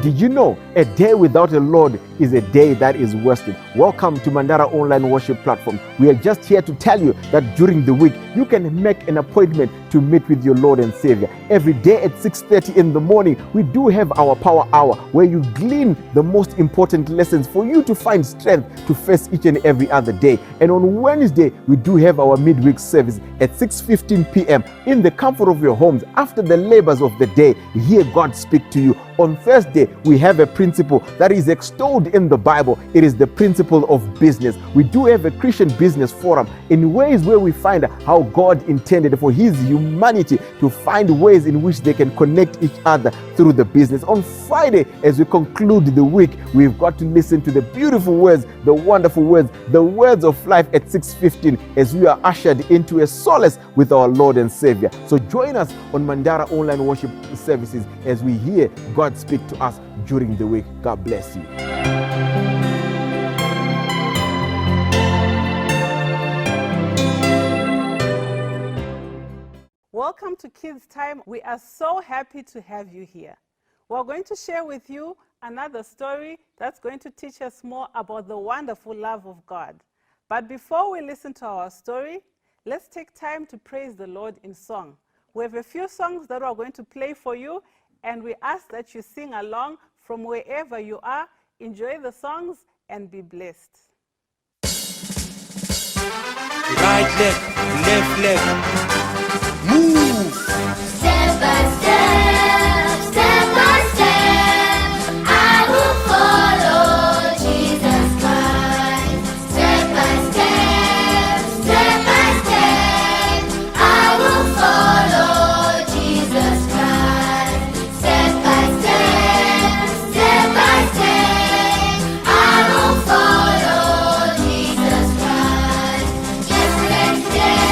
Did you know a day without the Lord is a day that is wasted? Welcome to Mandara online worship platform. We are just here to tell you that during the week, you can make an appointment to meet with your Lord and Savior. Every day at 6:30 in the morning, we do have our power hour where you glean the most important lessons for you to find strength to face each and every other day. And on Wednesday, we do have our midweek service at 6:15 p.m. in the comfort of your homes after the labors of the day. Hear God speak to you. On Thursday, we have a principle that is extolled in the Bible. It is the principle of business. We do have a Christian business forum in ways where we find how God intended for His humanity to find ways in which they can connect each other through the business. On Friday, as we conclude the week, we've got to listen to the beautiful words, the wonderful words, the words of life at 6:15 as we are ushered into a solace with our Lord and Savior. So join us on Mandara online worship services as we hear God speak to us during the week. God bless you. Welcome to Kids Time. We are so happy to have you here. We're going to share with you another story that's going to teach us more about the wonderful love of God. But before we listen to our story, let's take time to praise the Lord in song. We have a few songs that we're going to play for you, and we ask that you sing along from wherever you are. Enjoy the songs and be blessed. Right leg, left leg, move. Step by step, step by step, I will follow Jesus Christ. Step by step, I will follow Jesus Christ. Step by step, I will follow Jesus Christ. Yesterday,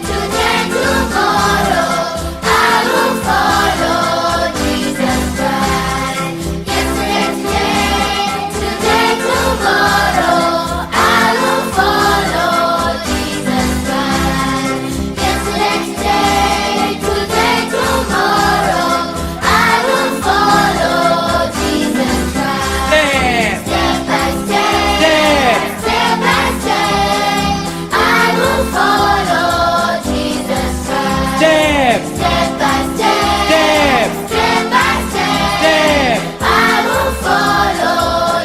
today, tomorrow, I will follow Jesus Christ. Yesterday, today, tomorrow, I will follow Jesus Christ. Yesterday, today, tomorrow, I will follow Jesus Christ. Step by step, step by step, I will follow Jesus Christ. Step by step, step by step, I will follow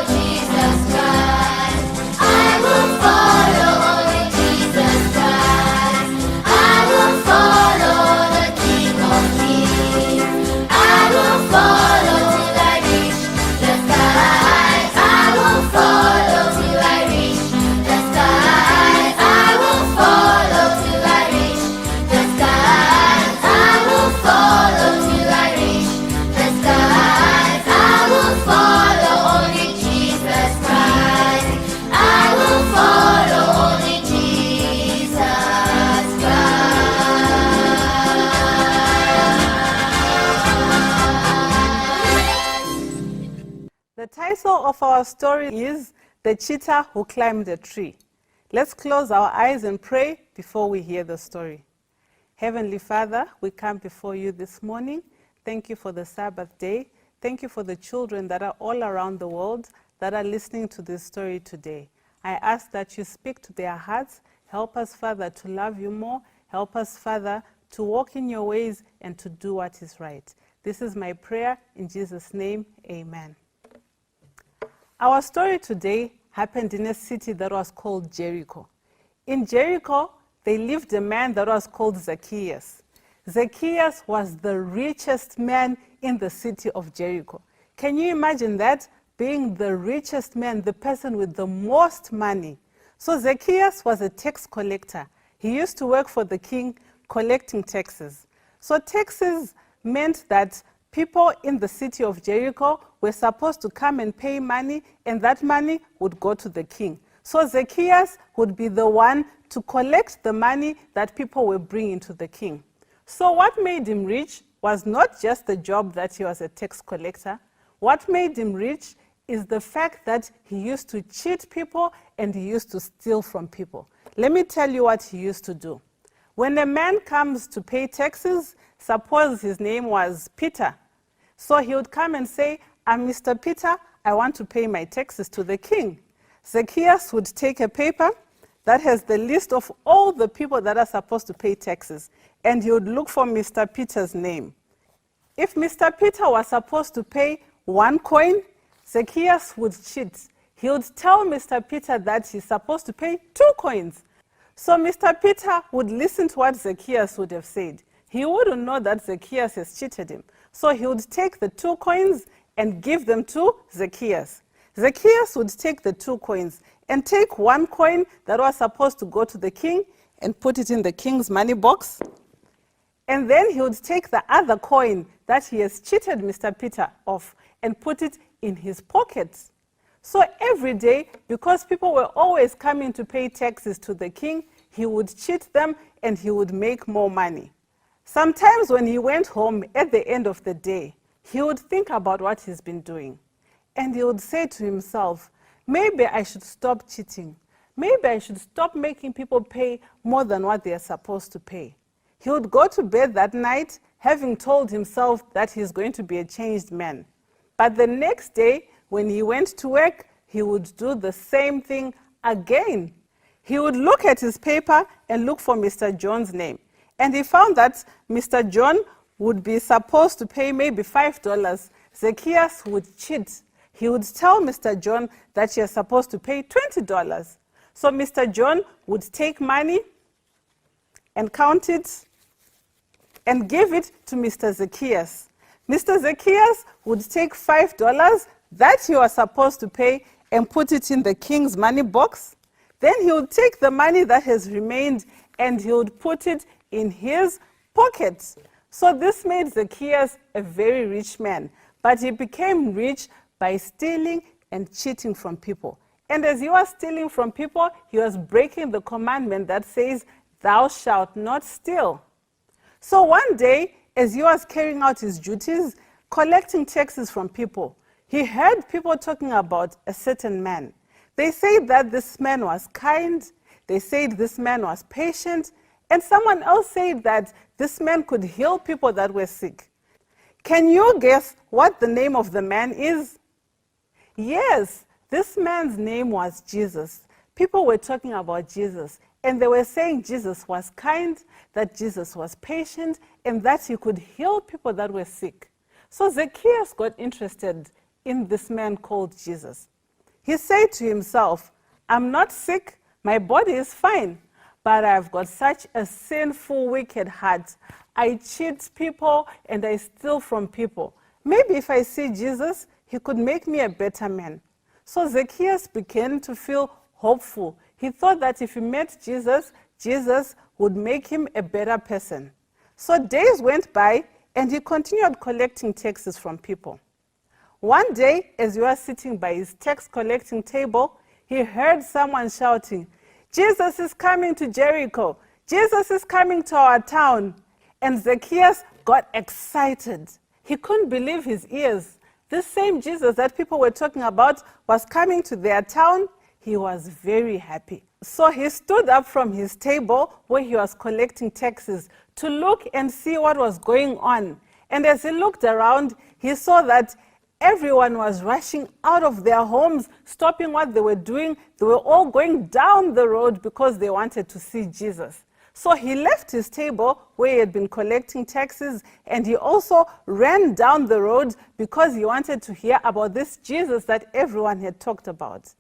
Jesus Christ. I will follow only Jesus Christ. I will follow the King of Kings. I will follow till I reach the skies. I will follow till I reach the skies. I will follow till I reach the skies. I will follow till I reach the skies. I will follow only Jesus Christ. I will follow only Jesus Christ. The title of our story is The Cheetah Who Climbed a Tree. Let's close our eyes and pray before we hear the story. Heavenly Father, we come before you this morning. Thank you for the Sabbath day. Thank you for the children that are all around the world that are listening to this story today. I ask that you speak to their hearts. Help us, Father, to love you more. Help us, Father, to walk in your ways and to do what is right. This is my prayer. In Jesus' name, amen. Our story today happened in a city that was called Jericho. In Jericho, there lived a man that was called Zacchaeus. Zacchaeus was the richest man in the city of Jericho. Can you imagine that? Being the richest man, the person with the most money. So Zacchaeus was a tax collector. He used to work for the king collecting taxes. So taxes meant that people in the city of Jericho were supposed to come and pay money, and that money would go to the king. So Zacchaeus would be the one to collect the money that people were bringing to the king. So what made him rich was not just the job that he was a tax collector. What made him rich is the fact that he used to cheat people and he used to steal from people. Let me tell you what he used to do. When a man comes to pay taxes, suppose his name was Peter. So he would come and say, "I'm Mr. Peter, I want to pay my taxes to the king." Zacchaeus would take a paper that has the list of all the people that are supposed to pay taxes, and he would look for Mr. Peter's name. If Mr. Peter was supposed to pay 1 coin, Zacchaeus would cheat. He would tell Mr. Peter that he's supposed to pay 2 coins. So Mr. Peter would listen to what Zacchaeus would have said. He wouldn't know that Zacchaeus has cheated him. So he would take the 2 coins and give them to Zacchaeus. Zacchaeus would take the 2 coins and take 1 coin that was supposed to go to the king and put it in the king's money box. And then he would take the other coin that he has cheated Mr. Peter of and put it in his pockets. So every day, because people were always coming to pay taxes to the king, he would cheat them and he would make more money. Sometimes when he went home at the end of the day, he would think about what he's been doing. And he would say to himself, maybe I should stop cheating. Maybe I should stop making people pay more than what they are supposed to pay. He would go to bed that night having told himself that he's going to be a changed man. But the next day, when he went to work, he would do the same thing again. He would look at his paper and look for Mr. John's name. And he found that Mr. John would be supposed to pay maybe $5. Zacchaeus would cheat. He would tell Mr. John that he is supposed to pay $20. So Mr. John would take money and count it and give it to Mr. Zacchaeus. Mr. Zacchaeus would take $5 that he was supposed to pay and put it in the king's money box. Then he would take the money that has remained and he would put it in his pocket. So this made Zacchaeus a very rich man, but he became rich by stealing and cheating from people. And as he was stealing from people, he was breaking the commandment that says, "Thou shalt not steal." So one day, as he was carrying out his duties, collecting taxes from people, he heard people talking about a certain man. They said that this man was kind, they said this man was patient, and someone else said that this man could heal people that were sick. Can you guess what the name of the man is? Yes, this man's name was Jesus. People were talking about Jesus, and they were saying Jesus was kind, that Jesus was patient, and that he could heal people that were sick. So Zacchaeus got interested in this man called Jesus. He said to himself, "I'm not sick, my body is fine, but I've got such a sinful, wicked heart. I cheat people and I steal from people. Maybe if I see Jesus, he could make me a better man." So Zacchaeus began to feel hopeful. He thought that if he met Jesus, Jesus would make him a better person. So days went by and he continued collecting taxes from people. One day, as he was sitting by his tax collecting table, he heard someone shouting, "Jesus is coming to Jericho. Jesus is coming to our town." And Zacchaeus got excited. He couldn't believe his ears. This same Jesus that people were talking about was coming to their town. He was very happy. So he stood up from his table where he was collecting taxes to look and see what was going on. And as he looked around, he saw that everyone was rushing out of their homes, stopping what they were doing. They were all going down the road because they wanted to see Jesus. So he left his table where he had been collecting taxes, and he also ran down the road because he wanted to hear about this Jesus that everyone had talked about.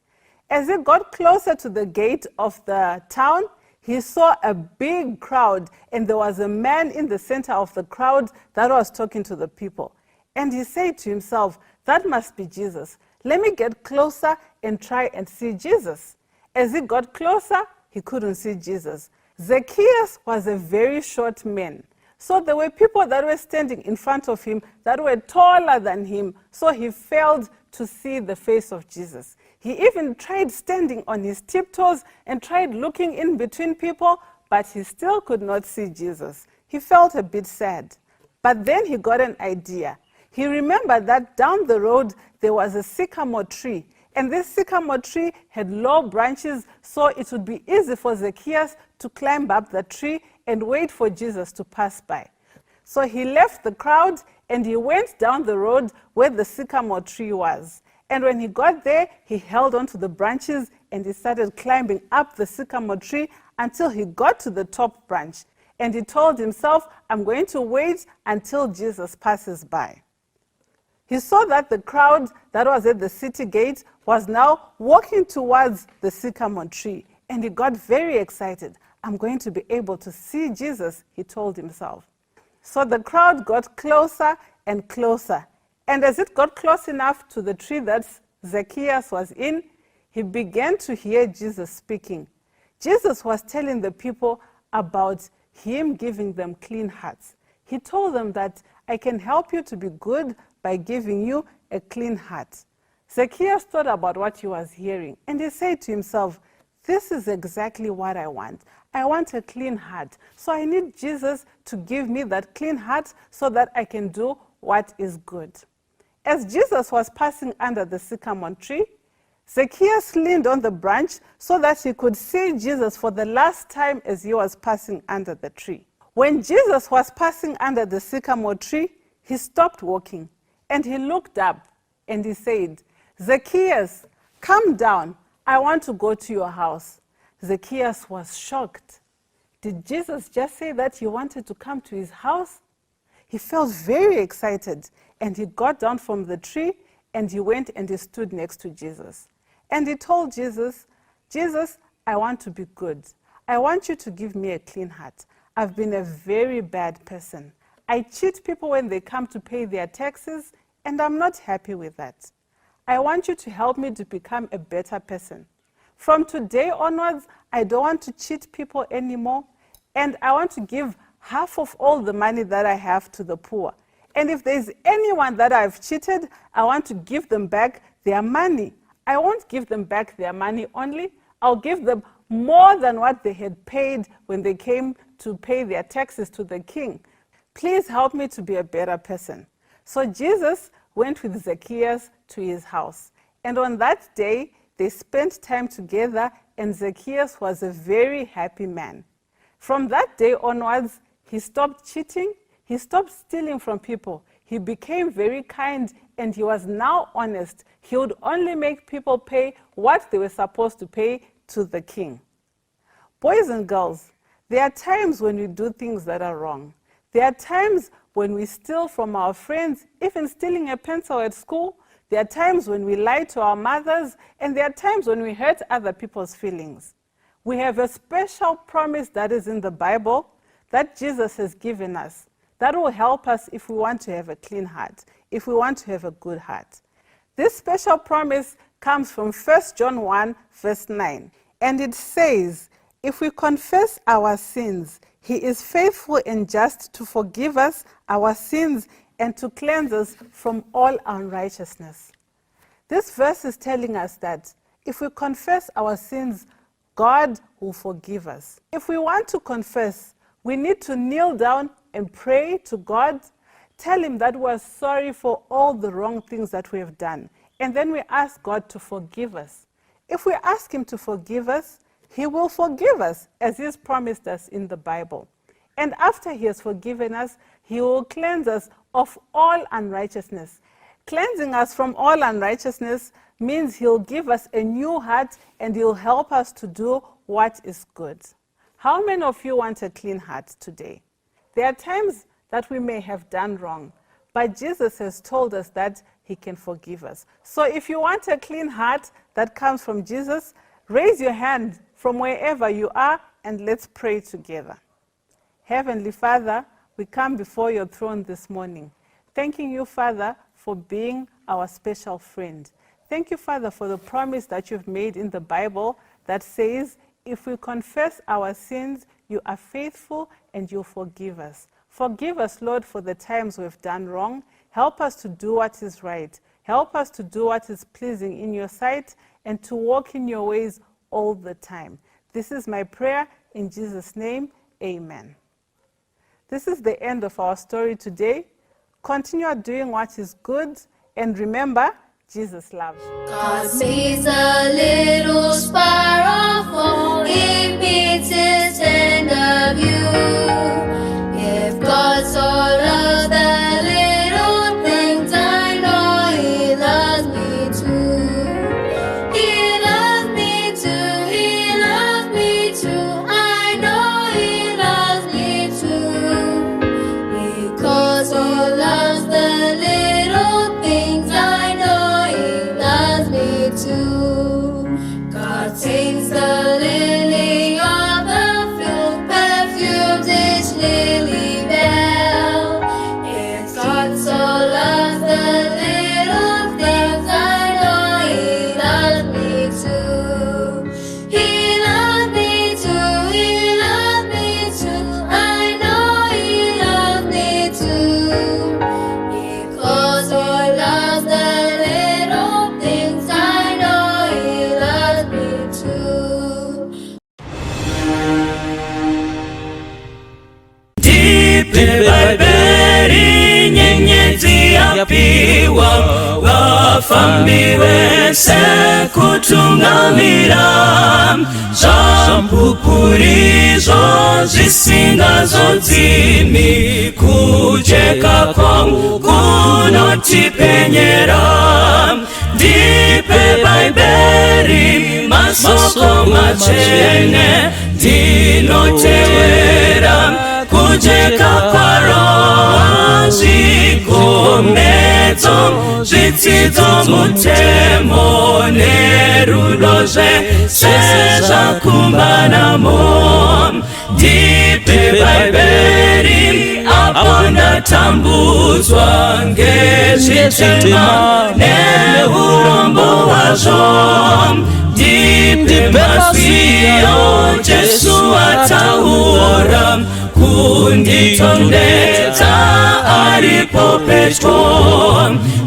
As he got closer to the gate of the town, he saw a big crowd, and there was a man in the center of the crowd that was talking to the people. And he said to himself, "That must be Jesus. Let me get closer and try and see Jesus." As he got closer, he couldn't see Jesus. Zacchaeus was a very short man. So there were people that were standing in front of him that were taller than him. So he failed to see the face of Jesus. He even tried standing on his tiptoes and tried looking in between people, but he still could not see Jesus. He felt a bit sad. But then he got an idea. He remembered that down the road there was a sycamore tree, and this sycamore tree had low branches, so it would be easy for Zacchaeus to climb up the tree and wait for Jesus to pass by. So he left the crowd and he went down the road where the sycamore tree was. And when he got there, he held onto the branches and he started climbing up the sycamore tree until he got to the top branch. And he told himself, I'm going to wait until Jesus passes by. He saw that the crowd that was at the city gate was now walking towards the sycamore tree. And he got very excited. I'm going to be able to see Jesus, he told himself. So the crowd got closer and closer. And as it got close enough to the tree that Zacchaeus was in, he began to hear Jesus speaking. Jesus was telling the people about him giving them clean hearts. He told them that I can help you to be good by giving you a clean heart. Zacchaeus thought about what he was hearing, and he said to himself, this is exactly what I want. I want a clean heart. So I need Jesus to give me that clean heart so that I can do what is good. As Jesus was passing under the sycamore tree, Zacchaeus leaned on the branch so that he could see Jesus for the last time as he was passing under the tree. When Jesus was passing under the sycamore tree, he stopped walking and he looked up and he said, Zacchaeus, come down. I want to go to your house. Zacchaeus was shocked. Did Jesus just say that he wanted to come to his house? He felt very excited and he got down from the tree and he went and he stood next to Jesus. And he told Jesus, Jesus, I want to be good. I want you to give me a clean heart. I've been a very bad person. I cheat people when they come to pay their taxes and I'm not happy with that. I want you to help me to become a better person. From today onwards, I don't want to cheat people anymore, and I want to give half of all the money that I have to the poor. And if there's anyone that I've cheated, I want to give them back their money. I won't give them back their money only. I'll give them more than what they had paid when they came to pay their taxes to the king. Please help me to be a better person. So Jesus went with Zacchaeus to his house. And on that day, they spent time together, and Zacchaeus was a very happy man. From that day onwards, he stopped cheating, he stopped stealing from people, he became very kind, and he was now honest. He would only make people pay what they were supposed to pay to the king. Boys and girls, there are times when we do things that are wrong. There are times when we steal from our friends, even stealing a pencil at school. There are times when we lie to our mothers, and there are times when we hurt other people's feelings. We have a special promise that is in the Bible that Jesus has given us that will help us if we want to have a clean heart, if we want to have a good heart. This special promise comes from 1 John 1, verse 9, and it says, if we confess our sins, he is faithful and just to forgive us our sins and to cleanse us from all unrighteousness. This verse is telling us that if we confess our sins, God will forgive us. If we want to confess, we need to kneel down and pray to God, tell him that we're sorry for all the wrong things that we have done, and then we ask God to forgive us. If we ask him to forgive us, he will forgive us, as he's promised us in the Bible. And after he has forgiven us, he will cleanse us of all unrighteousness. Cleansing us from all unrighteousness means he'll give us a new heart and he'll help us to do what is good. How many of you want a clean heart today? There are times that we may have done wrong, but Jesus has told us that he can forgive us. So if you want a clean heart that comes from Jesus, raise your hand from wherever you are and let's pray together. Heavenly Father, we come before your throne this morning, thanking you, Father, for being our special friend. Thank you, Father, for the promise that you've made in the Bible that says, if we confess our sins, you are faithful and you forgive us. Forgive us, Lord, for the times we've done wrong. Help us to do what is right. Help us to do what is pleasing in your sight and to walk in your ways all the time. This is my prayer in Jesus' name, amen. This is the end of our story today. Continue doing what is good, and remember, Jesus loves you. God sees a little sparrow fall, he pities tender view. If God so beri nyenyezi yapiwa wafambi wese kutungamira zampupurizo zisingazo dzimi kujeka kwangu kunotipenyera ndipe baiberi masoko machene dinotewera kujeka kwaro zikomedzo zvitsidzo mutemo nerudoze sezvakumbanamo ndipe baiberi apo ndatambudzwa ngezvitema neurombo hwazvo ndipe mazviyo Jesu ataura kunditondedza aripo pedyo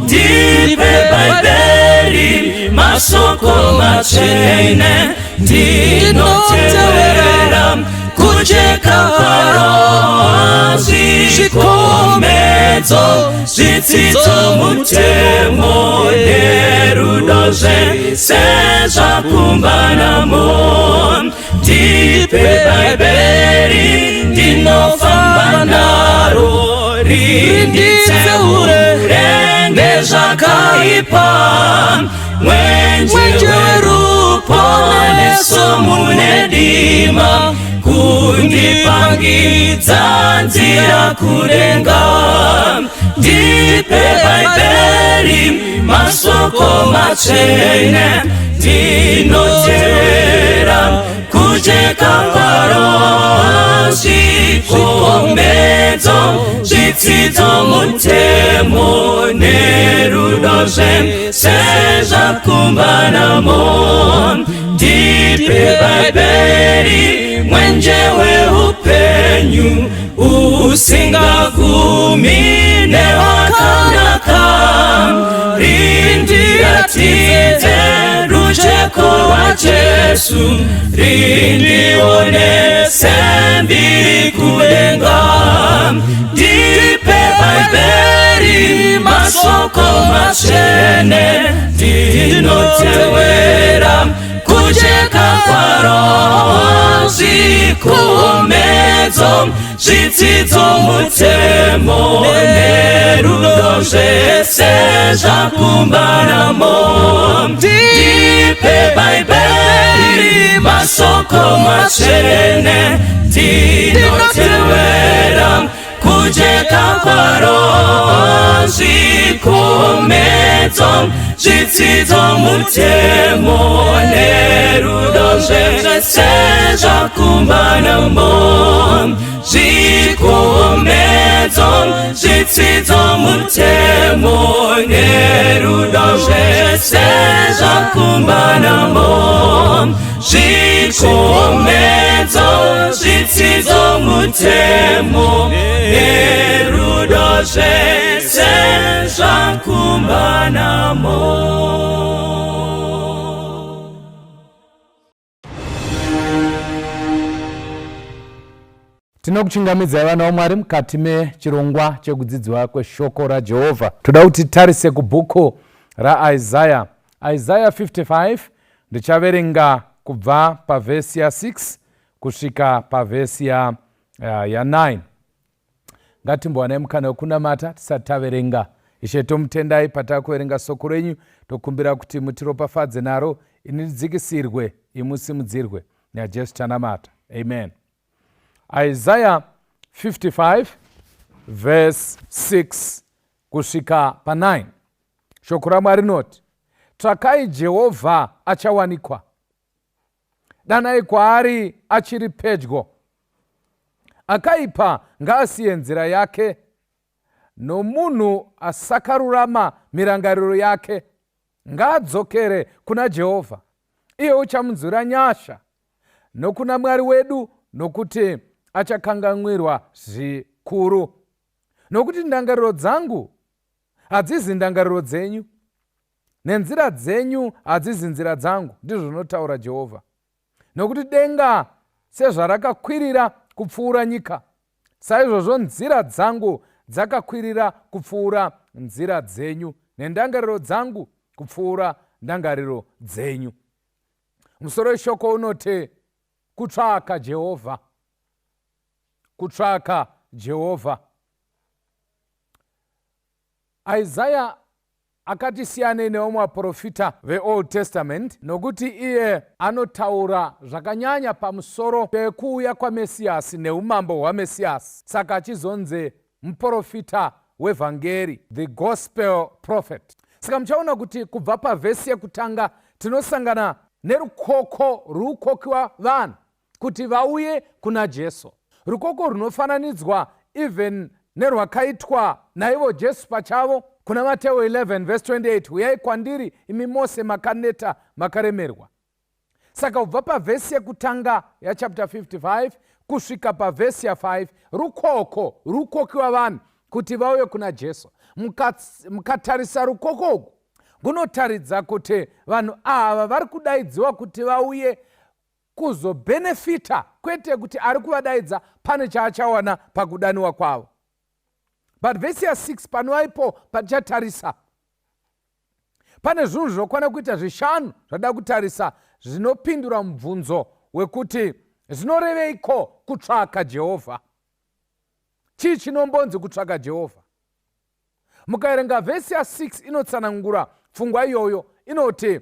ndipe baiberi masoko machene ndinotevera kujeka kwaro zvikomedzo zvitsidzo mutemo nerudoze sezvakumbanamo ndipe baiberi ndinofamba naro rinditseure ngezvakaipa mwenje werupo nesomunedima kundipangidza nzira kudenga ndipe baiberi masoko machene ndinotevera kujeka kwaro zvikomedzo zvitsidzo mutemo nerudoze sezvakumbanamo ndipe baiberi mwenje weupenyu usingagumi newakanaka rindiratidze rujeko rwa Jesu rindione sembiri kudenga ndipe baiberi masoko machene ndinotewera kujeka kwaro zvikomedzo zvitsidzo mutemo nerudoze sezvakumbanamo ndipe baiberi masoko machene ndinotewera kujeka kwaro zvikomedzo zvitsidzo mutemo nerudoze sezvakumbanamo zvikomedzo zvitsidzo mutemo nerudoze sezvakumbanamo zvikomedzo zvitsidzo mutemo nerudoze sezvakumbanamo. Tinokuchingamidzai vana vaMwari mukati mechirongwa chekudzidzwa kweshoko raJehovha. Toda kuti tarise kubhuku raIsaiah. Isaiah 55 ndichaverenga kubva pavhesi ya6 kusvika pavhesi ya9. Ngatimbowanai mukana wekunamata tisati taverenga. Ishe tomutendai patakuverenga soko renyu, tokumbira kuti mutiropafadze naro, ini ndidzikisirwe, imusimudzirwe. NaJesu tanamata. Amen. Isaiah 55 verse 6 kusvika pa9. Shoko raMwari rinoti, tsvakai Jehovha achawanikwa, danai kwaari achiri pedyo. Akaipa ngaasiye nzira yake, nomunhu asakarurama mirangariro yake ngaadzokere kuna Jehovha. Iye uchamunzwira nyasha nokuna Mwari wedu, nokuti achakanganwirwa zvikuru. Nokuti ndangariro dzangu hadzizi ndangariro dzenyu, nenzira dzenyu hadzizi nzira dzangu, ndizvo zvinotaura Jehovha. Nokuti denga sezvarakakwirira kupfuura nyika, saizvozvo nzira dzangu dzakakwirira kupfuura nzira dzenyu, nendangariro dzangu kupfuura ndangariro dzenyu. Musoro weshoko unoti kutsvaka Jehovha. Kutsvaka Jehovha. Isaiah akati siyanei nevamwe vaprofita veOld Testament nokuti iye anotaura zvakanyanya pamusoro pekuuya kwaMesiyasi neumambo hwaMesiyasi. Saka achizonzi muprofita wevhangeri, the gospel prophet. Saka muchaona kuti kubva pavhesi yekutanga tinosangana nerukoko rukokiwa vanhu kuti vauye kuna Jesu. Rukoko runofananidzwa even nerwakaitwa naivo Jesu pachavo kuna Mateo 11 verse 28, uyai kwandiri imi mose makaneta makaremerwa. Saka kubva pavhesi yekutanga yachapter 55 kusvika pavhesi ya5 rukoko rukokiwa vanhu kuti vauye kuna Jesu. Mukatarisa rukoko uku gunotaridza kuti vanhu ava vari kudaidziwa kuti vauye kuzobhenefita, kwete kuti ari kuvadaidza pane chaachawana pakudaniwa kwavo. But vhesi ya6 panowaipo patichatarisa pane zvinhu zvinokwana kuita 5 zvada kutarisa zvinopindura mubvunzo wekuti zvinoreveiko kutsvaka Jehovha. Chii chinombonzi kutsvaka Jehovha? Mukaerenga vhesi ya6 inotsanangura pfungwa iyoyo, inoti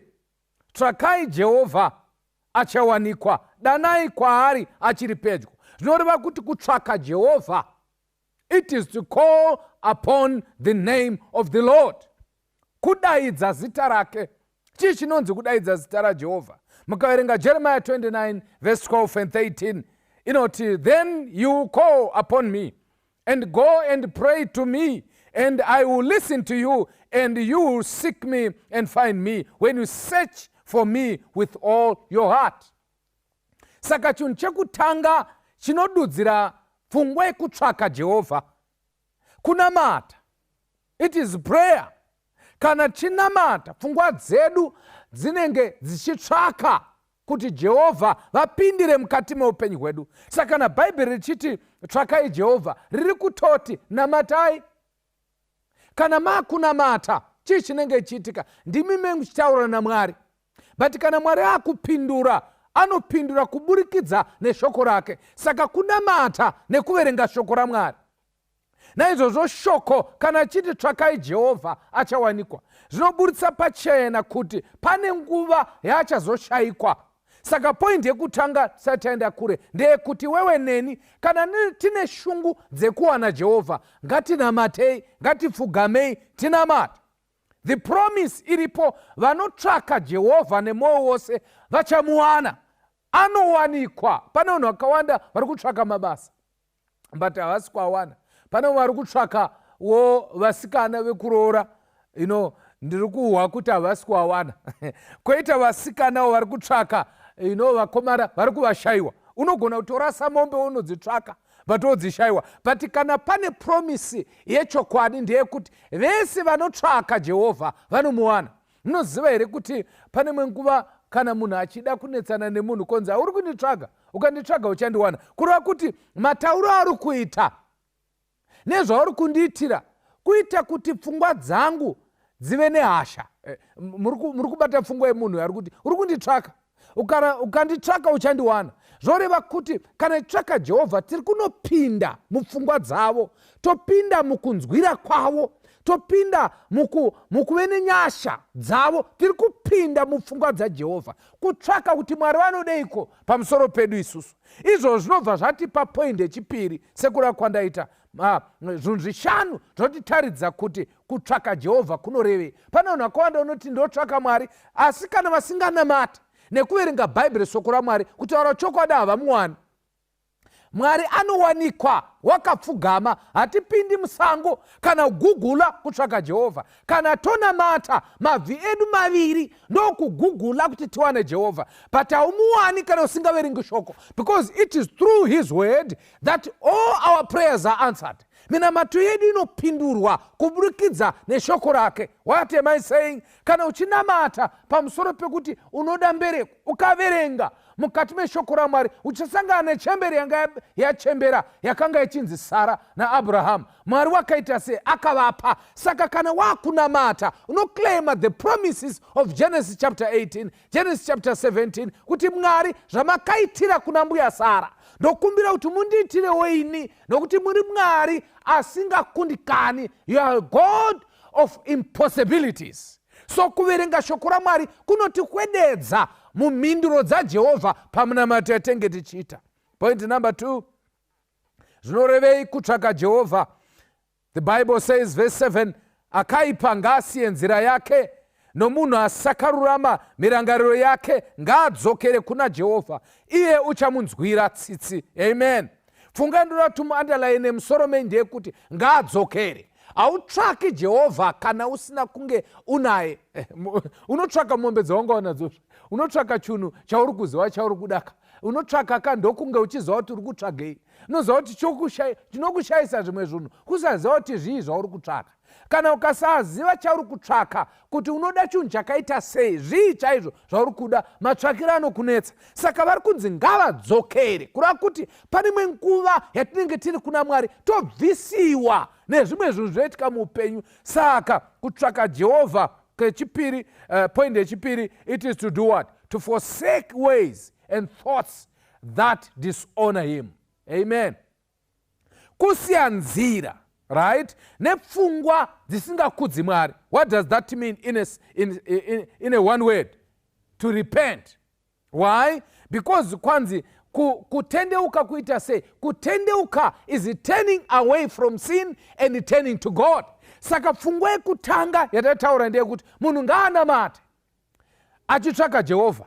tsvakai Jehovha achawanikwa, danai kwaari achiri pedyo. Zvinoreva kuti kutsvaka Jehovha, it is to call upon the name of the Lord. Kudaidza zita rake. Chii chinonzi kudaidza zita raJehovha? Mukaerenga Jeremiah 29 verse 12 and 13 inoti, then you call upon me and go and pray to me, and I will listen to you, and you will seek me and find me when you search for me with all your heart. Saka chinhu chekutanga chinodudzira pfungwa yekutsvaka Jehovha kunamata. It is prayer. Kana chinamata, pfungwa dzedu dzinenge dzichitsvaka kuti Jehovha vapindire mukati meupenyu hwedu. Saka kana Bhaibheri richiti tsvakai Jehovha, riri kutoti namatai. Kana makunamata, chii chinenge chiitika? Ndimi muchitaura naMwari. But kana Mwari akupindura, anopindura kuburikidza neshoko rake. Saka kunamata nekuverenga shoko raMwari. Naizvozvo shoko kana chiti tsvakai Jehovha achawanikwa, zvinoburitsa pachena kuti pane nguva yachazoshayikwa. Saka point yekutanga tisati taenda kure ndeyekuti wewe neni kana tine shungu dzekuwana Jehovha, ngatinamatei, ngatipfugamei, tinamata. The promise iripo, vanotsvaka Jehovha nemwoyo wose vachamuwana. Anowanikwa. Pane vanhu vakawanda vari kutsvaka mabasa but havasi kuawana. Pane vari kutsvaka vasikana vekuroora, ndiri kuhwa kuti havasi kuawana. Kwoita vasikanawo vari kutsvaka vakomana vari kuvashayiwa. Unogona kutorasa mombe unodzitsvaka but wodzishayiwa. But kana pane promisi yechokwadi ndeyekuti vese vanotsvaka Jehovha vanomuwana. Munoziva here kuti pane mwenguva kana munhu achida kunetsana nemunhu konzi uri kunditsvaga, ukanditsvaga uchandiwana, kureva kuti matauro ari kuita nezvauri kundiitira kuita kuti pfungwa dzangu dzive nehasha. Muri kubata pfungwa yemunhu ari kuti uri kunditsvaka, ukanditsvaka uchandiwana. Zvoreva kuti kana titsvaka Jehovha tiri kunopinda mupfungwa dzavo, topinda mukunzwira kwavo, topinda mukuve nenyasha dzavo, tiri kupinda mupfungwa dzaJehovha kutsvaka kuti Mwari vanodeiko pamusoro pedu isusu. Izvo zvinobva zvatipa point yechipiri sekura kwandaita zvinhu 5 zvotitaridza kuti kutsvaka Jehovha kunorevei. Pane vanhu vakawanda unoti ndotsvaka Mwari, asi kana vasinganamata nekuverenga Bhaibheri shoko raMwari kutaura chokwadi havamuwani. Mwari anowanikwa wakapfugama. Hatipindi musango kana kugugula kutsvaka Jehovha. Kana tonamata mavhi edu maviri ndokugugula kuti tiwane Jehovha, but haumuwani kana usingaverengi shoko, because it is through his word that all our prayers are answered. Minamato yedu inopindurwa kuburikidza neshoko rake. What am I saying? Kana uchinamata pamusoro pekuti unoda mbereko, ukaverenga mukati meshoko raMwari uchasangana nechemberi yanga yachembera yakanga ichinzi Sara naAbraham. Mwari wakaita sei? Akavapa. Saka kana wakunamata unoclaima the promises of Genesis chapter 18, Genesis chapter 17, kuti Mwari zvamakaitira kuna mbuya Sara ndokumbira kuti mundiitirewo ini, nokuti muri Mwari asingakundikani. You are a God of impossibilities. So kuverenga shoko raMwari kunotikwededza mumhinduro dzaJehovha pamunamato yatenge tichiita. Point number 2, zvinorevei kutsvaka Jehovha? The Bible says, verse 7, akaipa ngaasiye nzira yake, nomunhu asakarurama mirangariro yake ngaadzokere kuna Jehovha, iye uchamunzwira tsitsi. Amen. Funga ndoda tumuandalaine musoro ndeyekuti ngaadzokere. Hautsvaki Jehovha kana usina kunge unaye. Unotsvaka mombe dzaungaona dzozvo, unotsvaka chunhu chauri kuziva chauri kudaka, unotsvaka kandokunge uchiziva kuti uri kutsvagei, unoziva kuti chinokushayisa zvimwe zvinhu kusaziva kuti zvii zvauri kutsvaka. Kana ukasaziva chauri kutsvaka kuti unoda chinhu chakaita sei, zvii chaizvo zvauri kuda, matsvakiro anokunetsa. Saka vari kunzi ngavadzokere, kureva kuti pane imwe nguva yatinenge tiri kuna Mwari tobvisiwa nezvimwe zvinhu zvinoitika muupenyu. Saka kutsvaka Jehovha kechipiri, point yechipiri, it is to do what? To forsake ways and thoughts that dishonor him. Amen. Kusiya nzira, right? Nepfungwa dzisingakudzi Mwari. What does that mean in a one word? To repent. Why? Because kwanzi kutendeuka kuita sei? Kutendeuka is turning away from sin and turning to God. Saka pfungwa yekutanga yatataura ndeyekuti munhu ngaanamate achitsvaka Jehovha,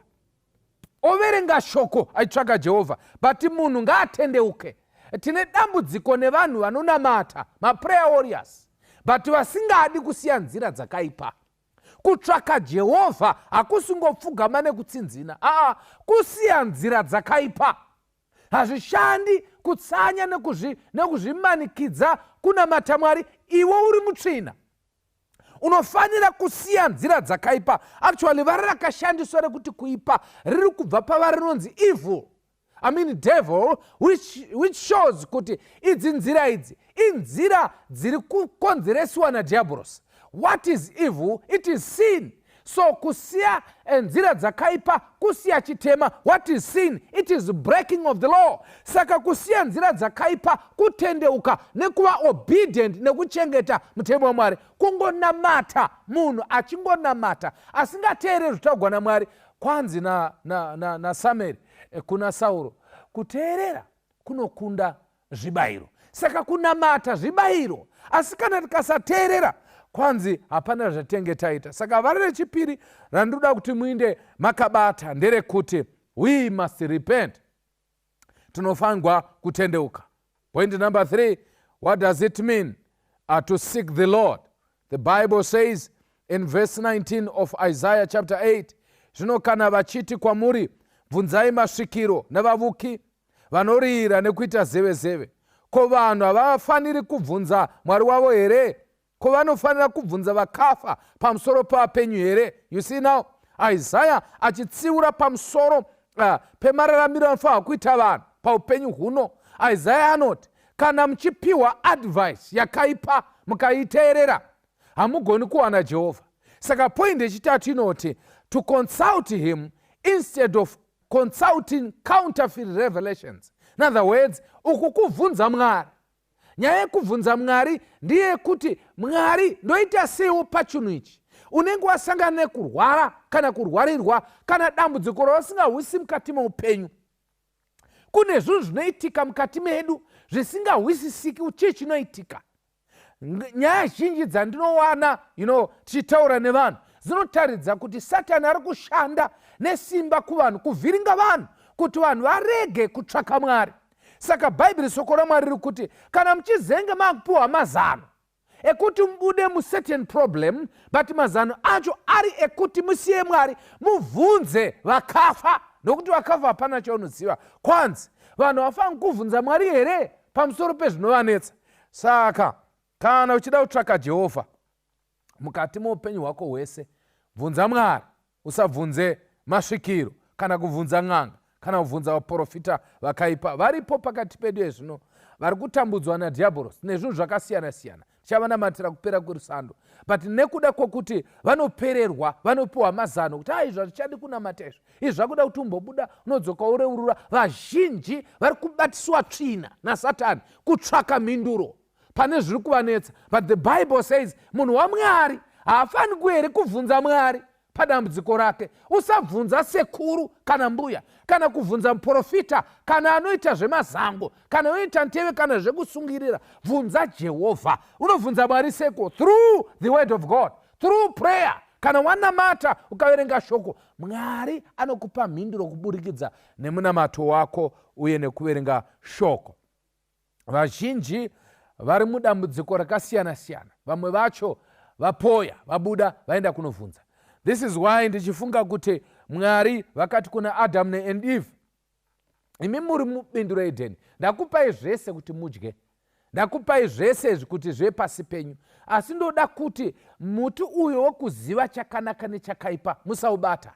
overenga shoko achitsvaka Jehovha, but munhu ngaatendeuke. Tine dambudziko nevanhu vanonamata, maprayer warriors, but vasingadi kusiya nzira dzakaipa. Kutsvaka Jehovha hakusingopfugama nekutsinzina, kusiya nzira dzakaipa. Hazvishandi kutsanya nekuzvimanikidza kunamata Mwari iwe uri mutsvina. Unofanira kusiya nzira dzakaipa. Actually vari rakashandiswa rekuti kuipa riri kubva pavari rinonzi evil, I mean devil, which shows kuti idzi nzira idzi inzira dziri kukonzereswa naDiabolos. What is evil? It is sin. So kusiya nzira dzakaipa, kusiya chitema. What is sin? It is breaking of the law. Saka kusiya nzira dzakaipa kutendeuka nekuva obedient nekuchengeta mutemo waMwari. Kungonamata, munhu achingonamata asingateereri zvitagwa naMwari. Kwanzi na Samuel kuna Sauro, kuteerera kunokunda zvibayiro. Saka kunamata zvibayiro, asi kana tikasateerera kwanzi hapana zvatenge taita. Saka vari rechipiri randoda kuti muinde makabata nderekuti we must repent. Tinofanirwa kutendeuka. Point number 3, what does it mean to seek the Lord? The Bible says in verse 19 of Isaiah chapter 8, zvino kana vachiti kwamuri bvunzai masvikiro navavuki vanorira nekuita zevezeve, ko vanhu havafaniri kubvunza Mwari wavo here? Ko vanofanira kubvunza vakafa pamusoro pavapenyu here? You see now, Isaiah achitsiura pamusoro pemararamiro anofanira kuita vanhu paupenyu huno. Isaiah anoti kana muchipiwa advice yakaipa mukaiteerera hamugoni kuwana Jehovha. Saka point yechitatu inoti to consult him instead of consulting counterfeit revelations. In other words, uku kuvhunza Mwari. Nyaya yekuvhunza Mwari ndiye kuti Mwari ndoita seiwo pachinhu ichi. Unenge wasangana nekurwara kana kurwarirwa kana dambudziko rausingahwisi mukati meupenyu. Kune zvinhu zvinoitika mukati medu zvisingahwisisiki chii chinoitika. Nyaya zhinji dzandinowana tichitaura nevanhu dzinotaridza kuti Satani ari kushanda nesimba kuvanhu, kuvhiringa vanhu kuti vanhu varege kutsvaka Mwari. Saka Bhaibheri soko raMwari riri kuti kana muchizenge mapuwa mazano ekuti mubude mucertain problem, but mazano acho ari ekuti musiye Mwari, mubvunze vakafa, nokuti vakafa hapana chaunoziva. Kwanzi vanhu vafanira kuvhunza Mwari here pamusoro pezvinovanetsa. Saka kana uchida kutsvaka Jehovha mukati muupenyu hwako hwese, bvunza Mwari, usabvunze masvikiro kana kubvunza n'anga kana kubvunza vaprofita vakaipa varipo pakati pedu ezvino vari kutambudzwa nadhiabhorosi nezvinhu zvakasiyana siyana. Tichavanamatira kupera kwerusando, but nekuda kwokuti vanopererwa, vanopiwa mazano kuti izvi hazvichadi kunamata izvi, izvi zvakuda kuti umbobuda unodzoka ureurura. Vazhinji vari kubatiswa tsvina nasatani kutsvaka mhinduro pane zviri kuvanetsa. But the Bible says munhu waMwari haafani kuhere kubvunza Mwari padambudziko rake. Usabvunza sekuru kana mbuya kana kubvunza muprofita kana anoita zvemazango kana anoita nteve kana zvekusungirira. Bvunza Jehovha. Unobvunza Mwari seko through the word of God, through prayer. Kana wanamata ukaverenga shoko, Mwari anokupa mhinduro kuburikidza nemunamato wako uye nekuverenga shoko. Vazhinji vari mudambudziko rakasiyana siyana. Vamwe vacho vapoya, vabuda, vaenda kunovhunza. This is why ndichifunga kuti Mwari vakati kuna Adam and Eve, imi muri mubindu reEdheni, ndakupai zvese kuti mudye, ndakupai zvese kuti zve pasi penyu, asi ndoda kuti muti uyo wokuziva chakanaka nechakaipa musaubata.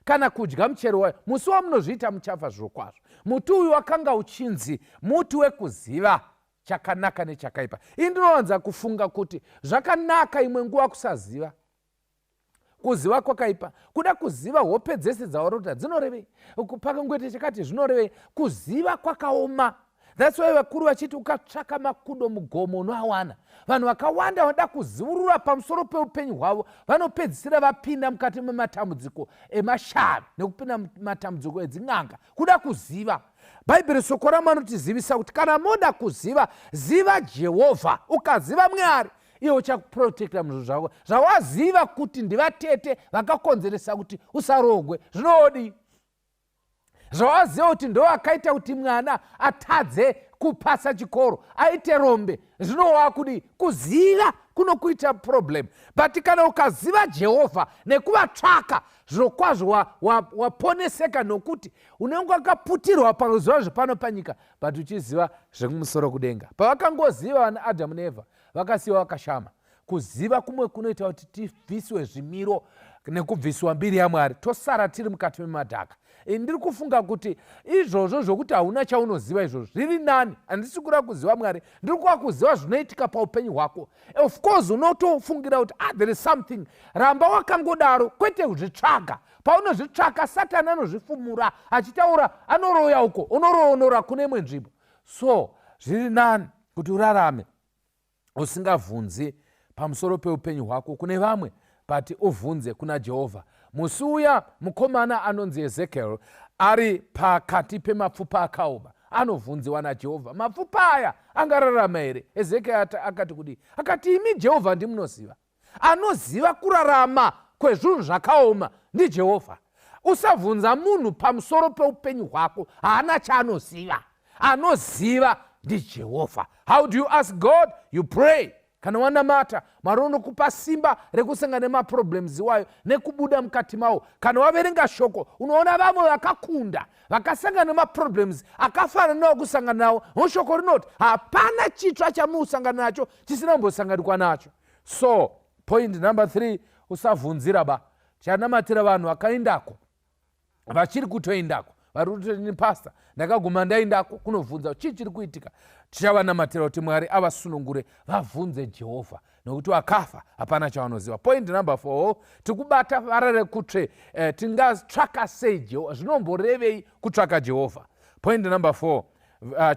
Kana kudya muchero wayo, musi wamunozviita muchafa zviro kwazvo. Muti uyu wakanga uchinzi muti wekuziva chakanaka nechakaipa. Indinowanza kufunga kuti zvakanaka imwe nguva kusaziva. Kuziva kwakaipa. Kuda kuziva hope dzese dzawarota dzinorevei, pakangwete chakati zvinorevei. Kuziva kwakaoma. That's why vakuru vachiti ukatsvaka makudo mugomo unoawana. Vanhu vakawanda vanoda kuzurura pamusoro peupenyu hwavo, vanopedzisira vapinda mukati mematambudziko emashavi nekupinda matambudziko edzin'anga. Kuda kuziva. Bhaibheri soko ramanotizivisa kuti kana moda kuziva, ziva Jehovha. Ukaziva Mwari, iye uchakuprotekta muzvinhu zvako. Zvawaziva kuti ndivatete vakakonzeresa kuti usarogwe, zvinodi. Zvawaziva kuti ndo akaita kuti mwana atadze kupasa chikoro, aite rombe, zvinova kudi. Kuziva kunokuita problem. But kana ukaziva Jehovha nekuvatsvaka, zviro kwazvo waponeseka nokuti unenge wakaputirwa pazuva zvepano panyika, but uchiziva zvekumusoro kudenga. Pavakangoziva vana Adamu neEvha, vakasiyiwa vakashama. Kuziva kumwe kunoita kuti tibviswe zvimiro nekubviswa mbiri yaMwari, tosara tiri mukati memadhaka. Ndiri kufunga kuti izvozvo zvokuti hauna chaunoziva izvozvo zviri nani. Handisi kuda kuziva Mwari, ndiri kuda kuziva zvinoitika paupenyu hwako. Of course unotofungira kuti there is something. Ramba wakangodaro, kwete kuzvitsvaga. Paunozvitsvaga Satani anozvifumura achitaura, anoroya uko, unoroonora kune imwe nzvimbo. So zviri nani kuti urarame usingabvunzi pamusoro peupenyu hwako kune vamwe, but uvhunze kuna Jehovha. Musi uya mukomana anonzi Ezekiel ari pakati pemapfupa akaoma, anovhunziwa naJehovha, mapfupa aya angararama here? Ezekiel akati kudi, akati imi Jehovha ndimunoziva. Anoziva kurarama kwezvinhu zvakaoma ndi Jehovha. Usabvunza munhu pamusoro peupenyu hwako, haana chaanoziva. Anoziva ndi Jehovha. How do you ask God? You pray. Kana wanamata, Mwari unokupa simba rekusangana nemaproblems wayo nekubuda mukati mawo. Kana waverenga shoko, unoona vamwe vakakunda, vakasangana nemaproblems akafanana nawo kusangana nawo. Shoko rinoti hapana chitsva chamusangana nacho chisina kumbosanganikwa nacho. So point number 3, usabvunzira ba. Chanamatira vanhu vakaendako, vachiri kutoendako, vari kuti ni pastor ndakaguma ndaendako kunovhunza chii chiri kuitika. Tichavanamatirwa kuti Mwari avasunungure vabvunze Jehovha, nokuti vakafa hapana chavanoziva. Point number 4, tikubata vara rekutsve tingatsvaka sei Jehovha, zvinomborevei kutsvaka Jehovha. Point number 4,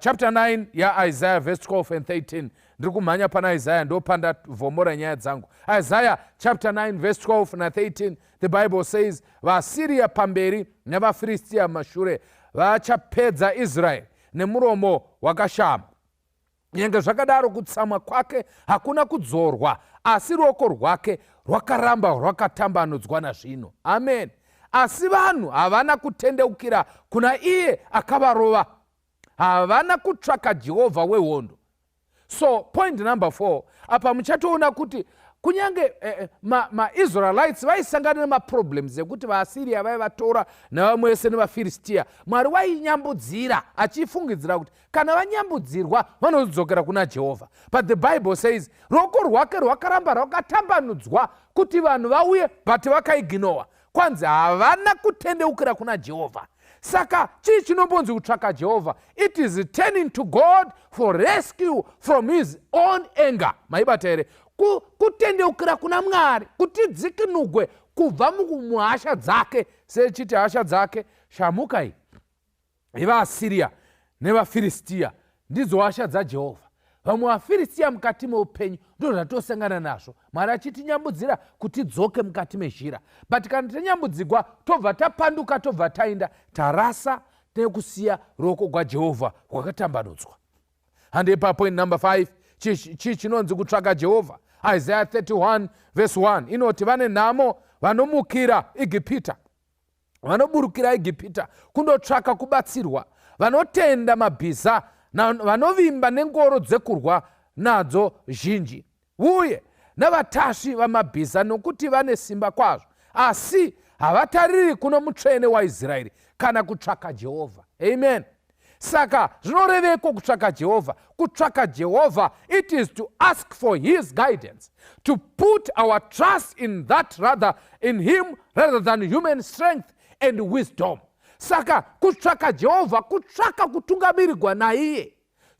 chapter 9 yaIsaiah verse 12 and 13. Ndiri kumhanya pana Isaiah ndo panda vhomora nyaya dzangu. Isaiah chapter 9 verse 12 na 13, the Bible says, vaSiria pamberi navaFiristia mashure vachapedza Israeri nemuromo wakashama. Nyenge zvakadaro kutsamwa kwake hakuna kudzorwa, asi ruoko rwake rwakaramba rwakatambanudzwa nazvino. Amen. Asi vanhu havana kutendeukira kuna iye akavarova, havana kutsvaka Jehovha wehondo. So point number 4, apa muchatoona kuti kunyange maIsraelites vaisangana nemaproblems ekuti vaAsiria vaivatora navamwe vese nevaFiristia, Mwari wainyambudzira achifungidzira kuti kana vanyambudzirwa vanodzokera kuna Jehovha. But the Bible says ruoko rwake rwakaramba rwakatambanudzwa kuti vanhu vauye, but vakaignora. Kwanzi havana kutendeukira kuna Jehovha. Saka chii chinombonzi kutsvaka Jehovha? It is turning to God for rescue from his own anger. Maibata here? Kutendeukira kuna Mwari, kuti dzikinugwe kubva muhasha dzake. Sechiti hasha dzake, shamukai. Iva Assyria nevaFilistia ndidzo hasha dzaJehovha. Vamwe vaFilistia mukati meupenyu ndizvo zvatosangana nazvo. Mwari achitinyambudzira kuti tidzoke mukati mezhira. But kana tanyambudzigwa tobva tapanduka, tobva taenda, tarasa nekusiya ruoko rwaJehovha rwakatambanudzwa. And ipapo in number 5, chii chinonzi kutsvaka Jehovha? Isaiah 31 verse 1 inoti, vane nhamo vanomukira Igipita, vanoburukira Igipita kundotsvaka kubatsirwa, vanotenda mabhiza, vanovimba nengoro dzekurwa nadzo zhinji, uye navatasvi vamabhiza, nokuti vane simba kwazvo, asi havatariri kuno mutsvene waIsraeri kana kutsvaka Jehovha. Amen. Saka zvinoreveko kutsvaka Jehovha? Kutsvaka Jehovha, it is to ask for his guidance, to put our trust in that in him rather than human strength and wisdom. Saka kutsvaka Jehovha, kutsvaka kutungamirirwa naiye.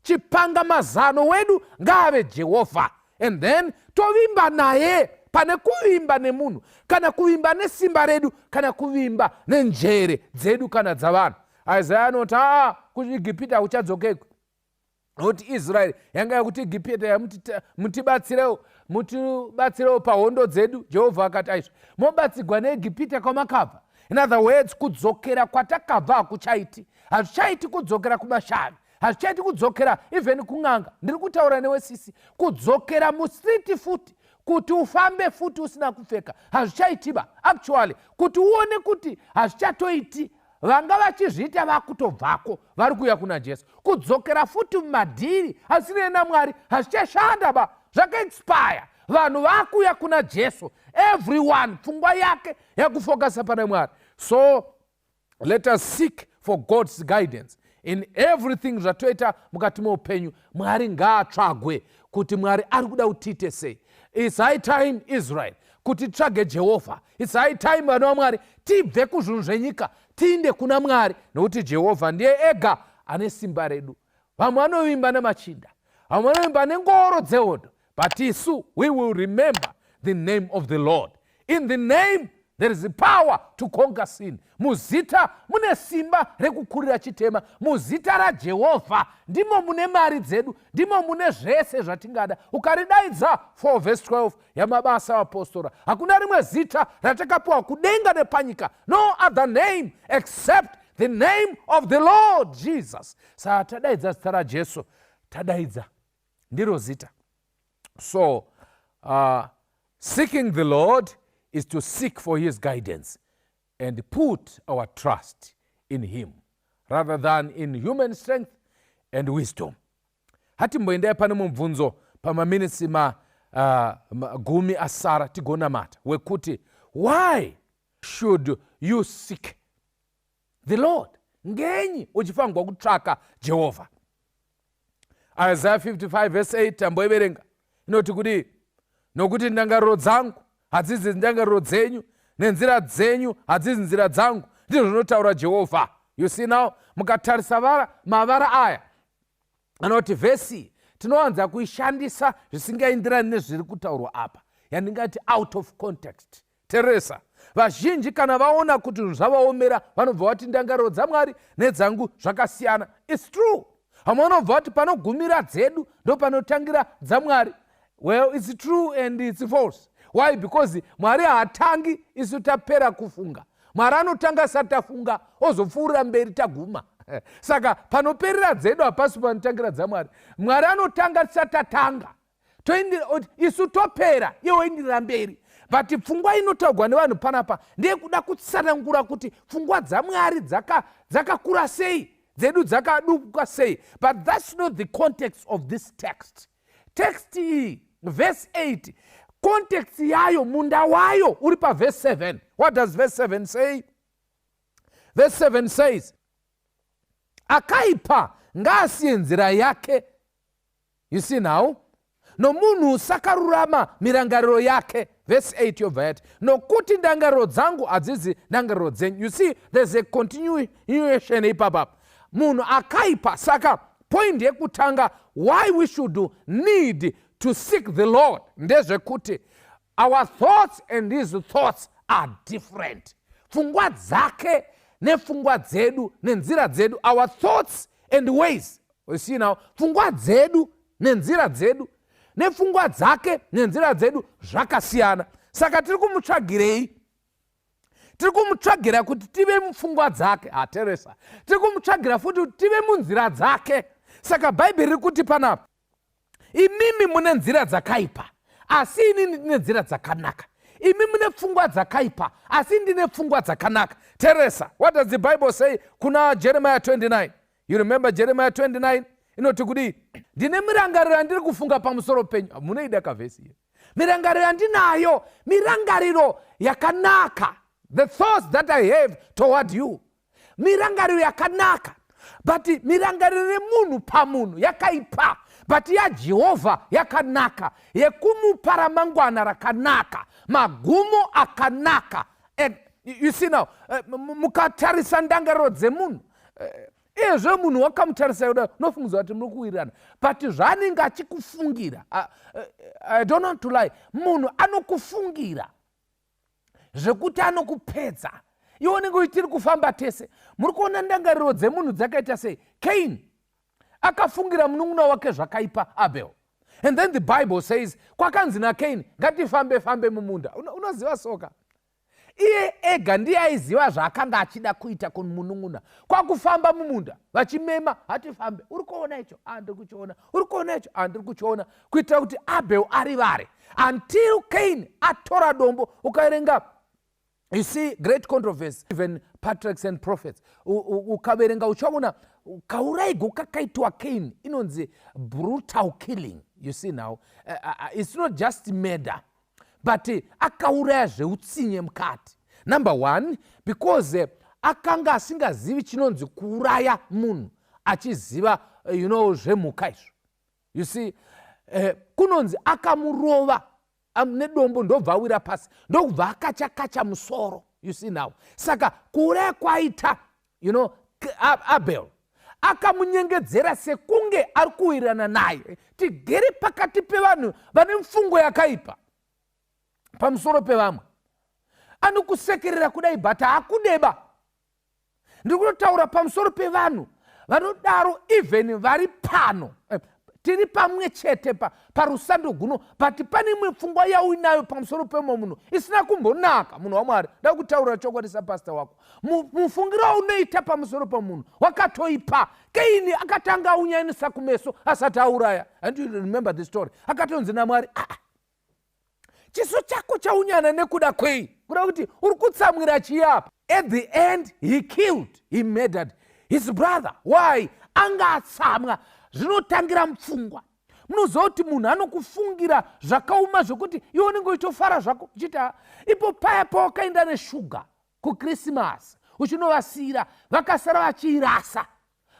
Chipanga mazano wedu ngave Jehovha, and then tovimba naye, pane kuvimba nemunhu, kana kuvimba nesimba redu, kana kuvimba nenjere dzedu kana dzavanhu. Isaiah anoti, kuIgipita kuchadzokeko, nokuti Israeri yanga yakuti Igipita mutibatsirewo pahondo dzedu. Jehovha akati, aizvo mobatsigwa neIgipita kwamakabva. In other words, kudzokera kwatakabva hakuchaiti. Hazvichaiti kudzokera kumashavi, hazvichaiti kudzokera even kun'anga. Ndiri kutaura newe sisi, kudzokera mustriti futi, kuti ufambe futi usina kupfeka, hazvichaitiba. Actually, kuti uone kuti hazvichatoiti, vanga vachizviita vakutobvako, vari kuuya kuna Jesu. Kudzokera futi mumadhiri asina naMwari hazvichashanda ba, zvakaexpire. Vanhu vakuuya kuna Jesu, everyone pfungwa yake yakufokasa pana Mwari. So let us seek for God's guidance in everything zvatoita mukati meupenyu. Mwari ngaatsvagwe kuti Mwari ari kuda kutiite sei. It's high time, Israel, kuti tsvage Jehovha. It's high time, vanhu vaMwari, tibve kuzvinhu zvenyika tiinde kuna Mwari, nokuti Jehovha ndiye ega ane simba redu. Vamwe vanovimba nemachinda, vamwe vanovimba nengoro dzehondo, but isu, we will remember the name of the Lord. In the name there is power to conquer sin. Muzita mune simba rekukurira chitema. Muzita raJehovha ndimo mune mari dzedu, ndimo mune zvese zvatingada. Ukaridaidza 4 verse 12 yamabasa apostora, hakuna rimwe zita ratakapiwa kudenga nepanyika, no other name except the name of the Lord Jesus. Saka tadaidza zita raJesu, tadaidza ndiro zita. So seeking the Lord is to seek for his guidance and put our trust in him rather than in human strength and wisdom. Hatimboendai pane mubvunzo pamaminitsi gumi asara tigonamata wekuti, why should you seek the Lord? Ngenyi uchifanirwa kutsvaka Jehovha? Isaiah 55 verse 8 tamboiverenga inoti kuti, nokuti ndangariro dzangu hadzisi ndangariro dzenyu, nenzira dzenyu hadzisi nzira dzangu, ndizvo zvinotaura Jehovha. You see now, mukatarisa mavara aya anoti vhesi tinowanza kuishandisa zvisingaenderani nezviri kutaurwa apa, yandingati out of context. Teresa, vazhinji kana vaona kuti zvinhu zvavaomera vanobva vati ndangariro dzaMwari nedzangu zvakasiyana. It's true. Vamwe vanobva vati panogumira dzedu ndo panotangira dzaMwari. Well, it's true and it's false. Why? Because Mwari haatangi isu tapera kufunga. Mwari anotanga asati tafunga, ozopfuurira mberi taguma. Saka panoperera dzedu hapasi panotangira dzaMwari. Mwari anotanga tisati tatanga, isu topera iye oendirira mberi. But pfungwa inotaurwa nevanhu panapa ndeyekuda kutsanangura kuti pfungwa dzaMwari dzakakura sei, dzedu dzakaduka sei. But that's not the context of this text. Text iyi, verse 8, context yayo, munda wayo uri pa verse 7. What does verse 7 say? Verse 7 says, akaipa ngaasiye nzira yake. You see now, nomunhu sakarurama mirangariro yake. Verse 8 yobva nokuti ndangariro dzangu hadzizi ndangariro dzenyu. You see, there's a continuation ipapa. Munhu akaipa. Saka point yekutanga why we should need to seek the Lord ndezvekuti our thoughts and his thoughts are different. Pfungwa dzake nepfungwa dzedu nenzira dzedu, our thoughts and ways. You see now, pfungwa dzedu nenzira dzedu nepfungwa dzake nenzira dzedu zvakasiyana. Saka tiri kumutsvagirei? Tiri kumutsvagira kuti tive mupfungwa dzake. Teresa, tiri kumutsvagira futi kuti tive munzira dzake. Saka bhaibheri riri kuti panapa, imimi mune nzira dzakaipa asi inini ndine nzira dzakanaka. Imi mune pfungwa dzakaipa asi ndine pfungwa dzakanaka. Teresa, what does the Bible say kuna Jeremiah 29? You remember Jeremiah 29? Inoti kudi ndine mirangariro yandiri kufunga pamusoro penyu. Munoida kavhesi here. Mirangariro yandinayo mirangariro yakanaka. The thoughts that I have toward you, mirangariro yakanaka. But mirangariro yemunhu pamunhu yakaipa. But ya Jehovah yakanaka, yekumupa ramangwana rakanaka, magumo akanaka. You see now, mukatarisa ndangariro dzemunhu, ezvo munhu wakamutarisa yoda nofungidzwa kuti muri kuwirirana. But zvaanenge achikufungira, I don't want to lie, munhu anokufungira zvekuti anokupedza. Iwo ninge tiri kufamba tese, muri kuona ndangariro dzemunhu dzakaita sei. Cain akafungira munun'una wake zvakaipa Abel. And then the Bible says, kwakanzi naCain, ngatifambe mumunda. Unoziva soka? Iye ega ndiye aiziva zvaakanga achida kuita kumunun'una. Kwakufamba mumunda, vachimema, hatifambe. Uri kuona icho? Ndiri kuchiona. Uri kuona icho? Ndiri kuchiona. Kuitira kuti Abel arivare. Until Cain atora dombo, ukaerenga. You see, great controversy, even patriarchs and prophets. Ukaverenga uchaona kauraigo kakaitwa Cain inonzi brutal killing. You see now, it's not just murder, but akauraya zveutsinye mukati. Number one, because akanga asingazivi chinonzi kuuraya munhu achiziva zvemhuka izvo. You see, kunonzi akamurova nedombo ndobva awira pasi, ndobva akachakacha musoro. You see now, saka kuuraya kwaita Abel akamunyengedzera sekunge ari kuwirirana naye. Tigere pakati pevanhu vane mfungo yakaipa pamusoro pevamwe. Anokusekerera kudai but hakudeba. Ndiri kutotaura pamusoro pevanhu vanodaro even vari pano. Tiri pamwe chete parusando guno, but pane imwe pfungwa yauinayo pamusoro pemwe munhu isina kumbonaka. Munhu waMwari, ndakutaurira chokwadi sapasta wako. Mufungiro unoita pamusoro pemunhu wakatoipa. Cain akatanga aunyanisa kumeso asati auraya. And you remember the story. Akatonzi naMwari, chiso chako chaunyana nekuda kwei? Kuda kuti uri kutsamwira chiyapa. At the end, he murdered his brother. Why? Anga atsamwa. Zvinotangira mupfungwa. Munoziva kuti munhu anokufungira zvakauma zvokuti iwe unenge uchitofara zvako uchita ipo paya pawakaenda neshuga kuKrisimasi uchinovasiyira vakasara vachiirasa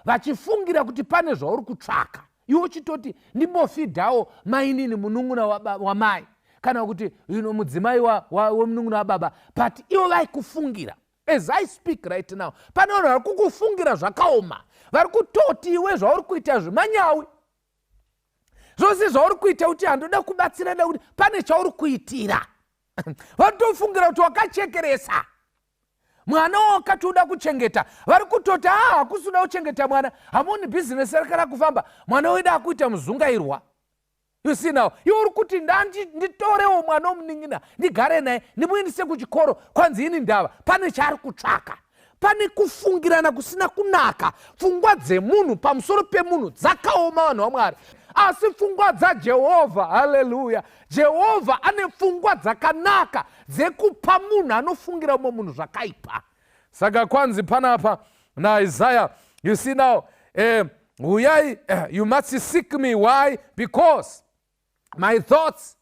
vachifungira kuti pane zvauri kutsvaka. Iwe uchitoti ndimbofidhawo mainini munun'una wamai kana kuti mudzimai wemunun'una wababa, but ivo vaikufungira. As I speak right now, pane vanhu vari kukufungira zvakaoma, vari kutoti iwe zvauri kuita zvemanyawi, zvose zvauri kuita kuti handoda kubatsirana kuti pane chauri kuitira. Vatofungira kuti wakachekeresa mwana wakati uda kuchengeta, vari kutoti hakusina kuchengeta mwana, hamoni bhizinesi rakara kufamba, mwana wedu akuita muzungairwa. You see now, iwe uri kuti nditorewo mwana womuning'ina ndigare naye ndimuendese kuchikoro kwanzi ini ndava, pane chaari kutsvaka. Pane kufungirana kusina kunaka. Pfungwa dzemunhu pamusoro pemunhu dzakaoma vanhu vaMwari. Asi pfungwa dzaJehovha, haleluya, Jehovha ane pfungwa dzakanaka dzekupa munhu anofungira umwe munhu zvakaipa. Saka kwanzi panapa naIsaiah, you see now, you must seek me. Why? Because my thoughts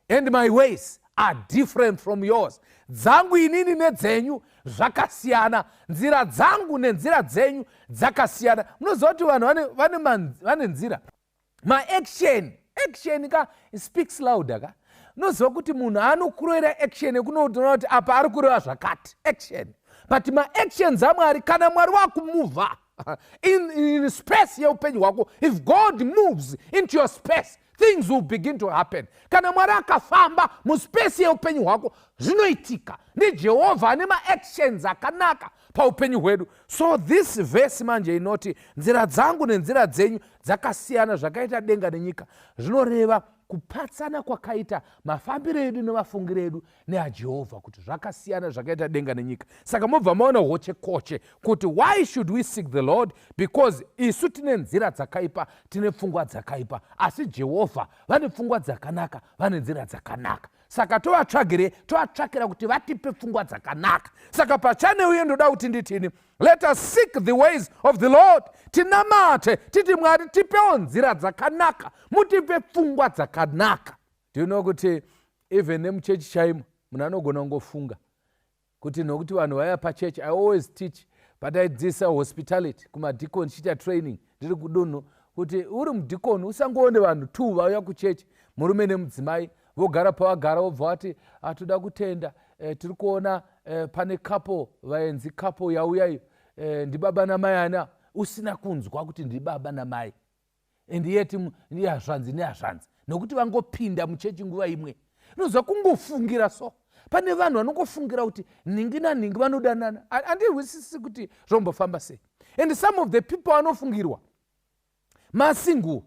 and my ways are different from yours. Dzangu inini nedzenyu zvakasiyana, nzira dzangu nenzira dzenyu dzakasiyana. Munoziva kuti vanhu vane nzira, maaction action ka speaks louder ka. Noziva kuti munhu anokurera action ekunoona kuti apa ari kureva zvakati action. But ma-actions aMwari kana Mwari wakumuvha in space yeupenyu hwako, if God moves into your space, things will begin to happen. Kana Mwari akafamba muspace yeupenyu hwako, zvinoitika. NdiJehovha ane ma-actions akanaka paupenyu hwedu. So this verse manje inoti nzira dzangu nenzira dzenyu dzakasiyana zvakaita denga nenyika, zvinoreva kupatsana kwakaita mafambiro edu nemafungiro edu neaJehovha, kuti zvakasiyana zvakaita denga nenyika. Saka mobva maona hoche koche kuti why should we seek the Lord? Because isu tine nzira dzakaipa, tine pfungwa dzakaipa, asi Jehovha vane pfungwa dzakanaka, vane nzira dzakanaka. Saka tovatsvakira kuti vatipe pfungwa dzakanaka. Saka pachane uye ndoda kuti nditini, let us seek the ways of the Lord. Tinamate titi Mwari tipewo nzira dzakanaka, mutipe pfungwa dzakanaka. Do you know kuti even nemuchechi chaimo munhu anogona kungofunga kuti nokuti vanhu vaya pachechi, I always teach but I dzidzisa hospitality kumadhikoni chiita training ndiri kudunhu, kuti uri mudhikoni usangoone vanhu 2 vauya kuchechi, murume nemudzimai vogara pavagara vobva vati toda kutenda, tiri kuona pane couple vaenzi couple yauyayo, ndibaba namai ana, usina kunzwa kuti ndibaba namai and yet ndihazvanzi nehazvanzi, nokuti vangopinda muchechi nguva imwe. Nozva kungofungira so. Pane vanhu vanongofungira kuti ningi naningi vanodanana, handihwisisi kuti zvombofamba sei. And some of the people vanofungirwa masingle,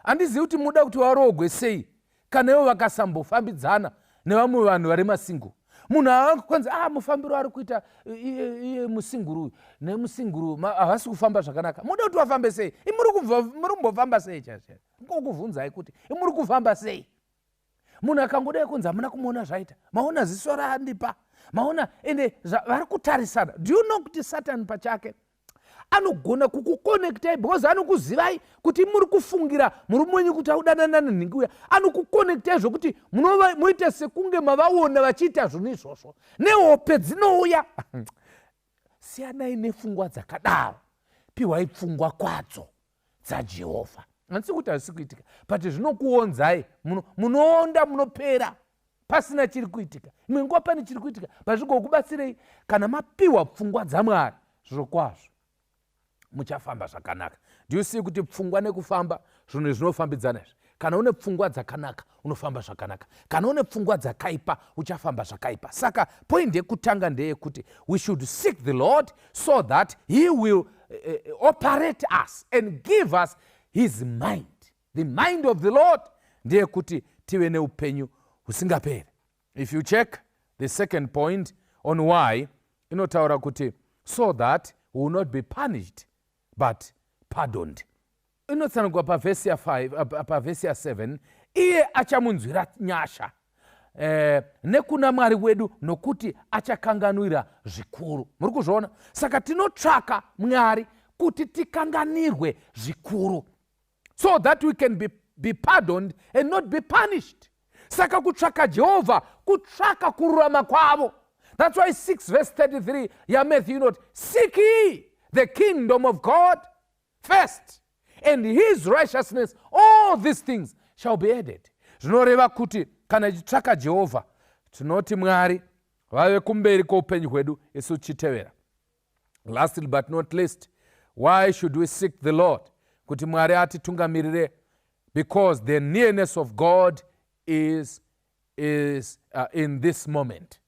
handizivi kuti muda kuti varogwe sei kana ivo vakasambofambidzana nevamwe vanhu vari masingle. Munhu akakwanza mufambiro ari kuita iye musinguru uyu nemusinguru havasi kufamba zvakanaka, muda kuti vafambe sei? Muri kumbofamba sei? Ngokuvunzai kuti muri kufamba sei? Munhu akangodai kunzi hamuna kumuona zvaita, maona ziso raandipa, maona ende vari kutarisana. Do you know kuti Satan pachake anogona kukukonektai because anokuzivai kuti muri kufungira muri mwenyu kuti audanana nenhingi uya, anokukonektai zvokuti muite sekunge mavaona vachiita zvinhu izvozvo, nehope dzinouya. Siyanai nepfungwa dzakadaro, pihwai pfungwa kwadzo dzaJehovha. Handisi kuti hazisi kuitika, but zvinokuonzai, munoonda munopera pasina chiri kuitika. Imwe nguva pane chiri kuitika, pazvigokubatsirei kana mapihwa pfungwa dzaMwari, zviro kwazvo muchafamba zvakanaka. Do you see kuti pfungwa nekufamba zvinhu zvinofambidzana izvi? Kana une pfungwa dzakanaka unofamba zvakanaka, kana une pfungwa dzakaipa uchafamba zvakaipa. Saka point yekutanga ndeyekuti we should seek the Lord so that he will operate us and give us his mind. The mind of the Lord ndeyekuti tive neupenyu husingaperi. If you check the second point on why, inotaura kuti so that we will not be punished but pardoned. Inotsanangwa pavhesi ya5 pavhesi ya7, iye achamunzwira nyasha nekuna Mwari wedu nokuti achakanganwira zvikuru. Muri kuzviona? Saka tinotsvaka Mwari kuti tikanganirwe zvikuru, so that we can be pardoned and not be punished. Saka kutsvaka Jehovha kutsvaka kururama kwavo. That's why 6 verse 33 ya Matthew note, seek ye the kingdom of God first and his righteousness, all these things shall be added. Zvinoreva kuti kana tichitsvaka Jehovha tinoti Mwari vave kumberi kwoupenyu hwedu, isu tichitevera. Lastly but not least, why should we seek the Lord? Kuti Mwari atitungamirire, because the nearness of God is in this moment.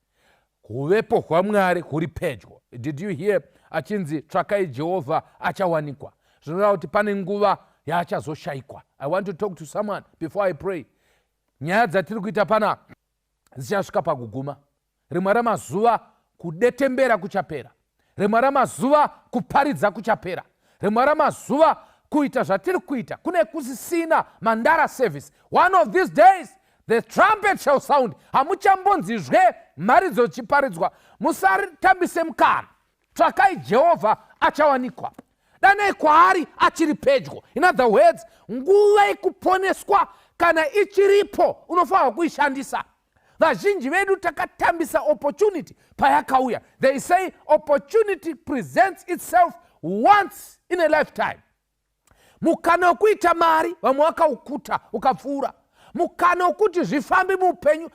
Kuvepo hwaMwari huri pedyo. Did you hear achinzi tsvakai Jehovha achawanikwa? Zvinoreva kuti pane nguva yaachazoshaikwa. I want to talk to someone before I pray. Nyaya dzatiri kuita pana dzichasvika pakuguma. Rimwe ramazuva kudetembera kuchapera, rimwe ramazuva kuparidza kuchapera, rimwe ramazuva kuita zvatiri kuita kune kusisina Mandara service. One of these days the trumpet shall sound. Hamuchambonzizve mharidzo chiparidzwa. Musatambise mukana. Tsvakai Jehovha achawanikwa. Danai kwaari achiri pedyo. In other words, nguva yekuponeswa kana ichiripo unofanira kuishandisa. Vazhinji vedu takatambisa opportunity payakauya. They say opportunity presents itself once in a lifetime. mukana wekuita mari vamwe vakaukuta ukapfuura, mukana wekuti zvifambe muupenyu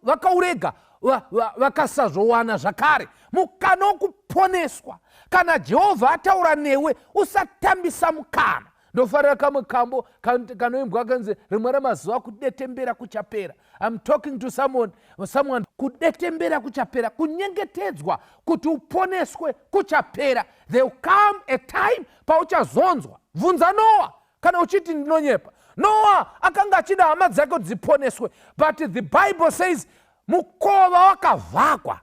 vakaurega vakasazowana zvakare, mukana wokuponeswa. Kana Jehovha ataura newe usatambisa mukana. Ndofarira kamwe kambo kanoimbwa kanzi rimwe ramazuva kudetembera kuchapera. I'm talking to someone kudetembera kuchapera, kunyengetedzwa kuti uponeswe kuchapera. There will come a time pauchazonzwa. Bvunza Noah kana uchiti ndinonyepa. Noah akanga achida hama dzake kuti dziponeswe, but the Bible says mukova wakavhagwa.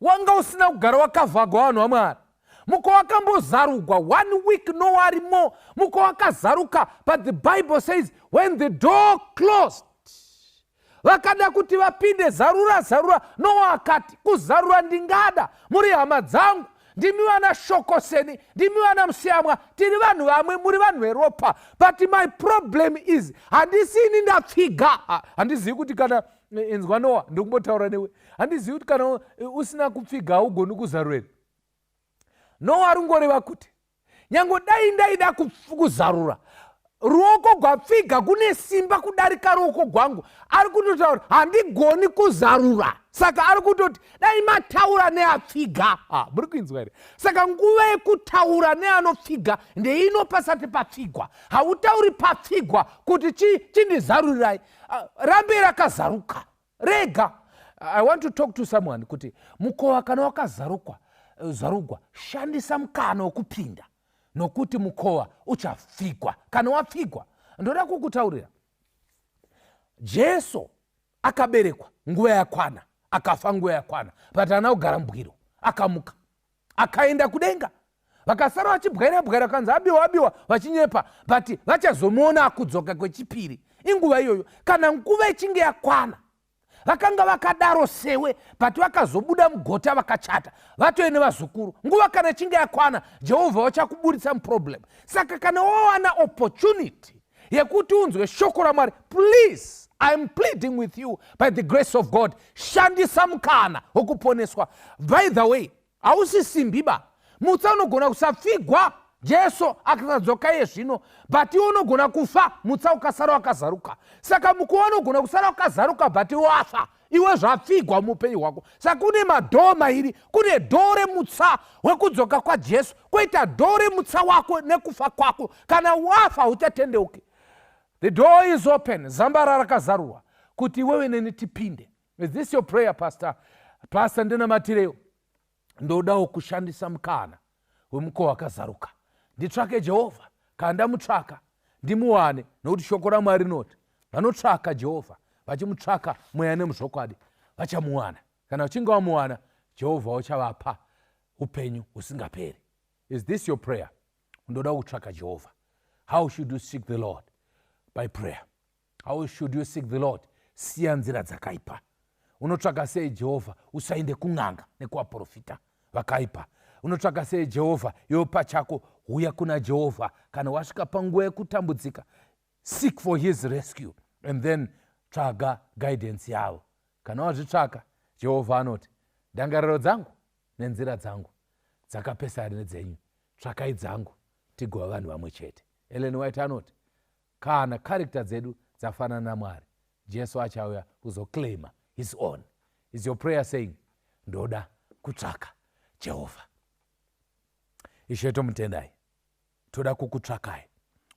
Wanga usina kugara wakavhagwa vanhu vaMwari. Mukova wakambozarugwa 1 week Noah arimo, mukova wakazaruka. But the Bible says when the door closed, vakada kuti vapinde zarura. Noah akati kuzarura ndingada, muri hama dzangu, ndimi vana Shokoseni, ndimi vana Musiamwa, tiri vanhu vamwe, muri vanhu veropa. But my problem is handisini ndapfiga. Handizivi kuti kana inzwa Noah ndokumbotaura newe, handizivi kuti kana usina kupfiga haugoni kuzarureni. Noah arungoreva kuti nyange dai ndaida kuzarura, ruoko gwapfiga kune simba kudarika ruoko gwangu. Ari kutotaura handigoni kuzarura. Saka ari kutoti dai mataura neapfiga. Muri kuinzwa here? Saka nguva yekutaura neanopfiga ndeino pasati papfigwa. Hautauri papfigwa kuti chindizarurirai. Rambe rakazaruka. Rega. I want to talk to someone kuti mukova kana wakazarugwa, shandisa mukana wokupinda, nokuti mukova uchapfigwa. Kana wapfigwa, ndoda kukutaurira, Jesu akaberekwa nguva yakwana, akafa nguva yakwana, but haana kugara mbwiro, akamuka akaenda kudenga. Vakasara vachibwaira kanzi abiwa vachinyepa, but vachazomuona akudzoka kwechipiri. Inguva iyoyo kana nguva ichinge yakwana, vakanga vakadaro sewe, but vakazobuda mugota vakachata, vatoene vazukuru. Nguva kana ichinge yakwana, Jehovha vachakuburitsa muproblem. Saka kana wawana opportunity yekuti unzwe shoko raMwari, please, I'm pleading with you by the grace of God, shandisa mukana wokuponeswa. By the way, hausi simbiba, mutsa unogona kusapfigwa. Jesu akazadzoka iye zvino, but iwe unogona kufa, mutsa ukasara wakazaruka. Saka mukuva unogona kusara wakazaruka, but wafa, iwe zvapfigwa muupenyu hwako. Saka kune madhoo mairi, kune dhoo remutsa wekudzoka kwaJesu, kwoita dhoo remutsa wako nekufa kwako. Kana wafa uchatendeuke. The door is open. Zambara rakazarurwa kuti wewe neni tipinde. Is this your prayer, Pastor? Pastor ndinamatireyo, ndodawo kushandisa mukana wemukova wakazaruka. Nditsvake Jehovha. Kana ndamutsvaka ndimuwane, nokuti shoko raMwari rinoti vanotsvaka Jehovha vachimutsvaka mweya nemuzvokwadi vachamuwana. Kana uchinge wamuwana, Jehovha uchavapa upenyu husingaperi. Is this your prayer? Ndoda kutsvaka Jehovha. How should you seek the Lord? By prayer. How should you seek the Lord? Siya nzira dzakaipa. Unotsvaka sei Jehovha? Usainde kun'anga nekuvaprofita vakaipa. Unotsvaka sei Jehovha? Iwe pachako uya kuna Jehovha kana wasvika panguva yekutambudzika. Seek for his rescue and then tsvaga guidance yavo. Kana wazvitsvaka, Jehovha anoti ndangariro dzangu nenzira dzangu dzakapesana nedzenyu, tsvakai dzangu tigova vanhu vamwe chete. Ellen White anoti kana character dzedu dzafanana naMwari, Jesu achauya kuzoclaima his own. Is your prayer saying ndoda kutsvaka Jehovha? Ishe tomutendai, toda kukutsvakai,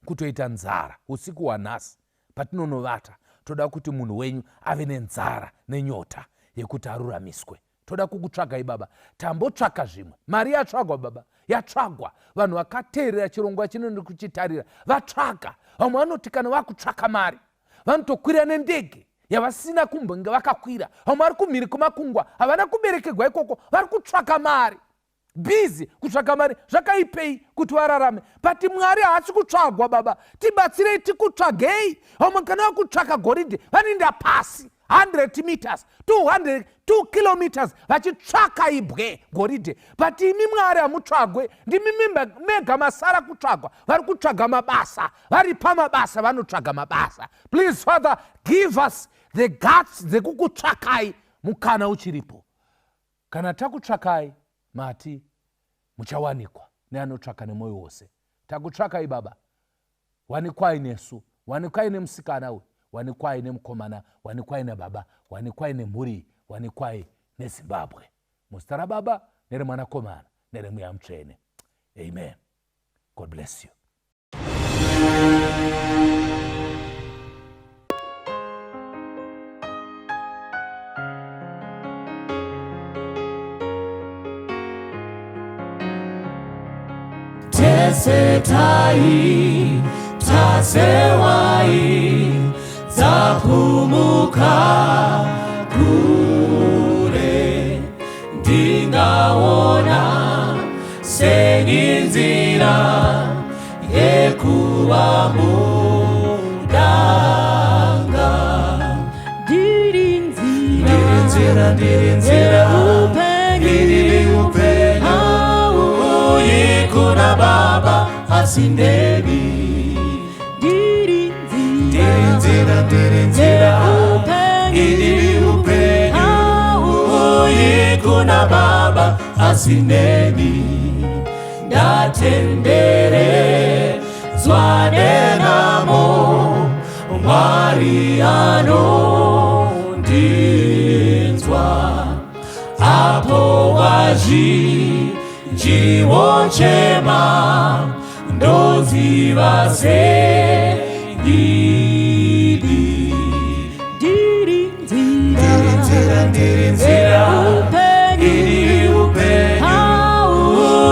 kutoita nzara usiku hwanhasi patinonovata. Toda kuti munhu wenyu ave nenzara nenyota yekuti aruramiswe. Toda kukutsvakai Baba. Tambotsvaka zvimwe. Mari yatsvagwa Baba, yatsvagwa. Vanhu vakateerera chirongwa chino kuchitarira vatsvaga. Vamwe vanoti kana vakutsvaka mari vanotokwira nendege yavasina kumbonge vakakwira. Vamwe vari kumhiri kumakungwa havana kuberekerwa ikoko, vari kutsvaka mari. Busy kutsvaka mari. Zvakaipei kuti vararame? But Mwari haasi kutsvagwa Baba. Tibatsirei tikutsvagei. Vamwe kana vakutsvaka goridhe vanoenda pasi 100 meters 2 kilometers vachitsvaka ibwe goridhe. But imi Mwari hamutsvagwe. Ndimi mega masara kutsvagwa. Vari kutsvaga mabasa, vari pamabasa vanotsvaga mabasa. Please Father, give us the guts dzekukutsvakai mukana uchiripo. Kana takutsvakai mati muchawanikwa neanotsvaka nemwoyo wose. takutsvakai baba, wanikwai nesu, wanikwai nemusikana uyu, wanikwai nemukomana, wanikwai nebaba, wanikwai nemhuri, wanikwai neZimbabwe. Muzita raBaba nereMwanakomana nereMweya Mutsvene. Amen. God bless you. Tesetai, tasewai, zapumuka kure, ndingaona seninzira yekuva mudanga. Ndirinzira upenyu uyi kuna Baba asindeni. Ndirinzira upenyu uyi kuna Baba asindeni. Ndatendere zwanenamo Mwari anondinzwa. Apo wazhinjiwochema ndoziva sendidi. Ndirinzira upenyu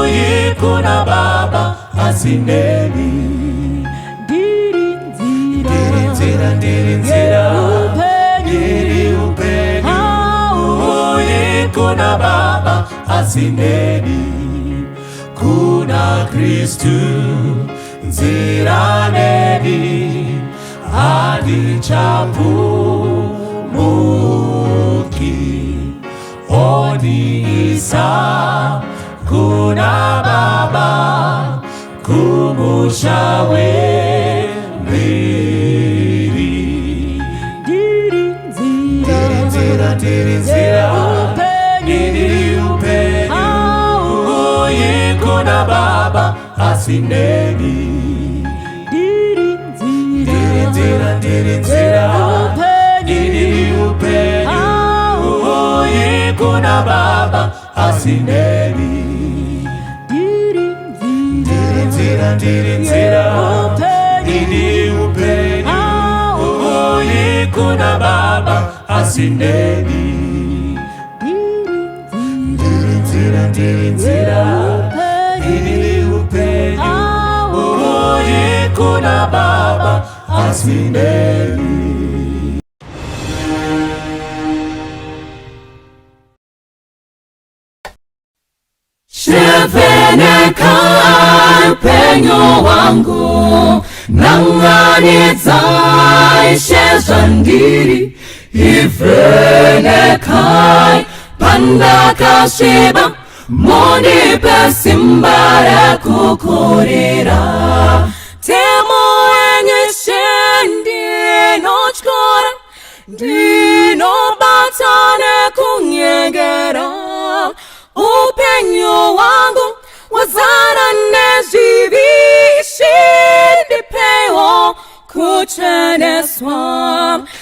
uyi kuna Baba asindeni. Ndirinzira upenyu uyi kuna Baba asindeni. Kuna Kristu nzira neni, handichapumuki. Oniisa kuna Baba kumusha wembiri. Ndirinzira upenyu uyi kuna Baba asindeni. Ndirinzira upenyu uyi kuna Baba asindeni. Ndirinzira upenyu uyi kuna Baba asindeni. Ndirinzira upenyu uyi kuna Baba asindeni. Sheveneka upenyu wangu, nanganidza ishezvandiri. Ivhenekai pandakasviba, mundipe simba rekukurira. Temo wenyu ndinotyora, ndinobata nekunyengera. Upenyu wangu wazara nezvivi, shindipewo kucheneswa.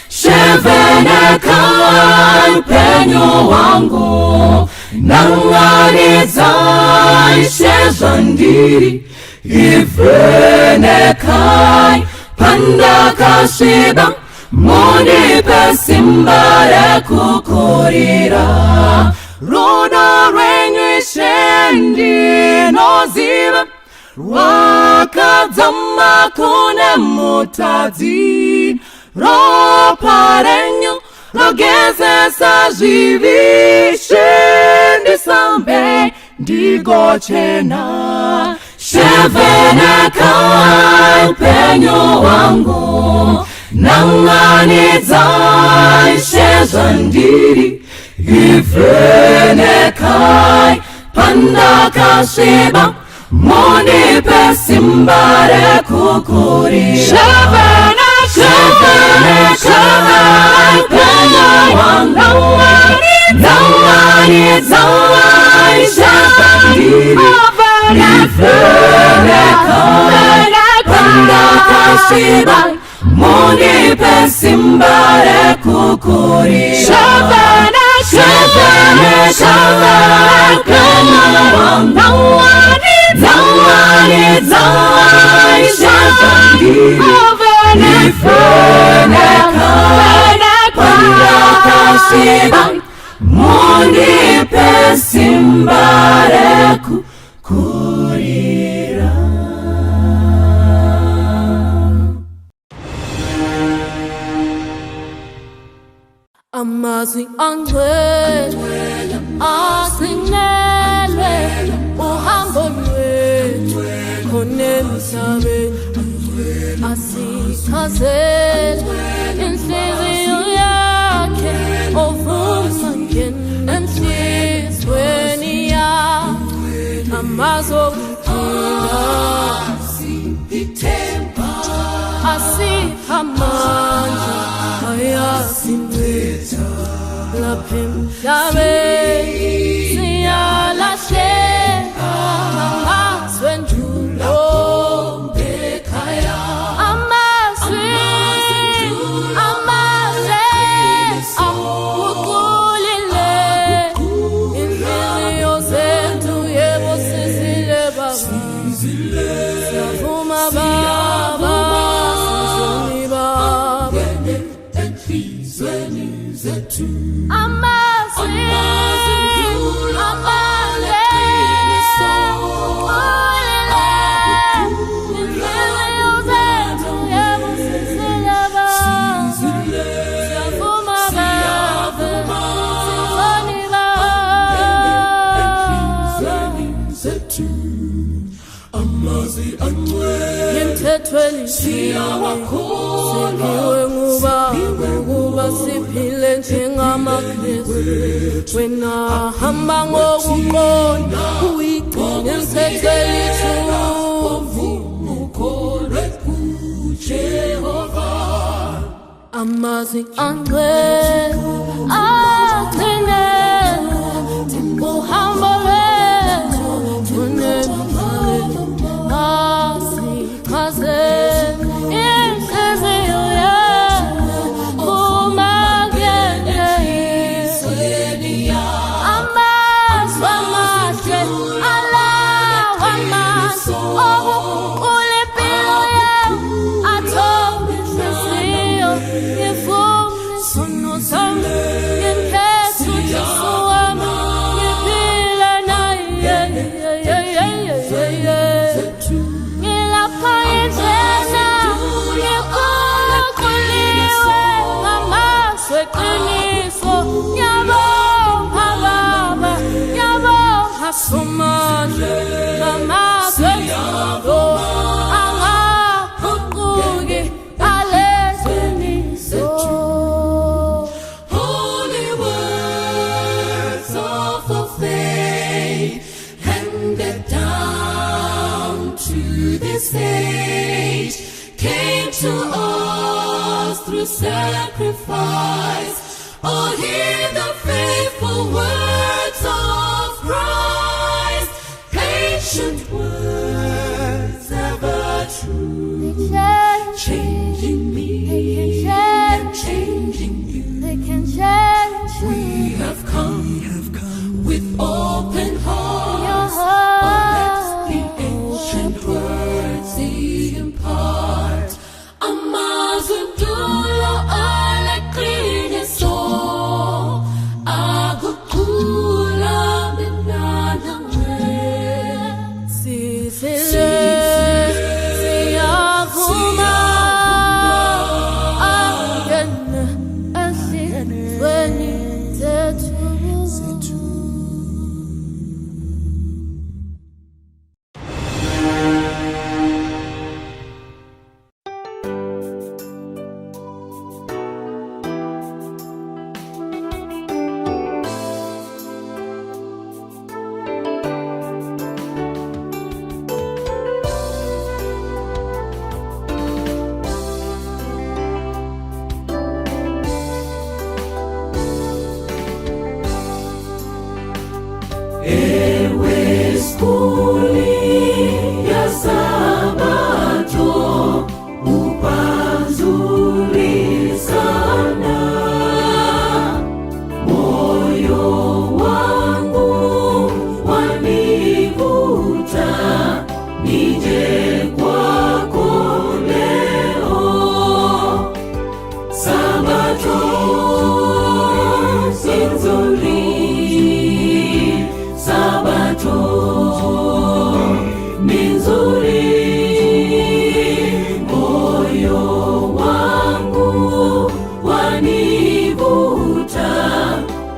Sheveneka upenyu wangu, nanganidza ishezvandiri. Ivhenekai pandakasviba, mundipe simba rekukurira. Rudo rwenyu ndinoziva, rwakadzama kune mutadzi. Ropa renyu rogezesa zvivi, shindisambe ndigochena. Sheveneka upenyu wangu, nanganidza ishezvandiri. Ivhenekai pandakasviba, mundipe simba rekukurira. Sheveneka upenyu wangu, nanganidza ishezvandiri. Ivhenekai kashibai munipe simbare kukurira Shavana Zawani Shavandi Panda kashibai munipe simbare kukurira Amazwi angcwele asinelwe uhambo lwethu khona emhlabeni asichazele inhliziyo yakhe ovuma ngena enhliziyweni yakhe amazwi okugcina asithemba asipha amandla ayasinwetha lapha emhlabeni siyalahleka amazwi endulo ekhaya amazwi amahle aguqulile inhliziyo zethu yebo sizile baba siyavuma baba sizoni baba enhliziyweni zethu amazwi amahle inhliziyo zethu yebo sizile baba siyavuma baba sizoni baba Yemthethweni siyawakhula ukuba siphile njengamaKristu wena hamba ngokuqonda uyigcine emthethweni ukholwe kuJehova amazwi angcwele agcine uhambo lwethu Holy words of the faith handed down to this age came to us through sacrifice. Oh, hear the faithful words of Christ, patient words ever true, changing me and changing you. We have come with open hearts. Oh, let the ancient words impart. Amazudulo alekline so agukula benana we sisile siyavuma again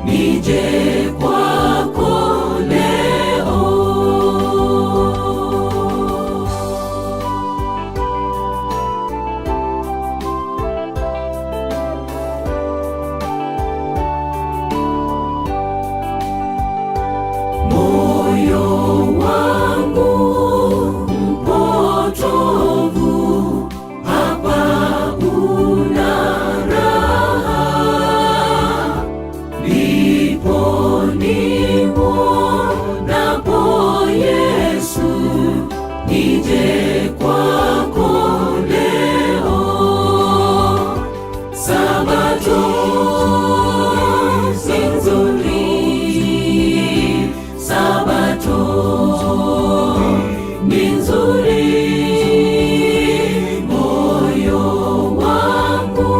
nije kwako leo. Moyo wangu mpotovu hapa una raha, ndipo nimwonapo Yesu, nije kwako leo. Sabato si nzuri, Sabato ni nzuri, moyo wangu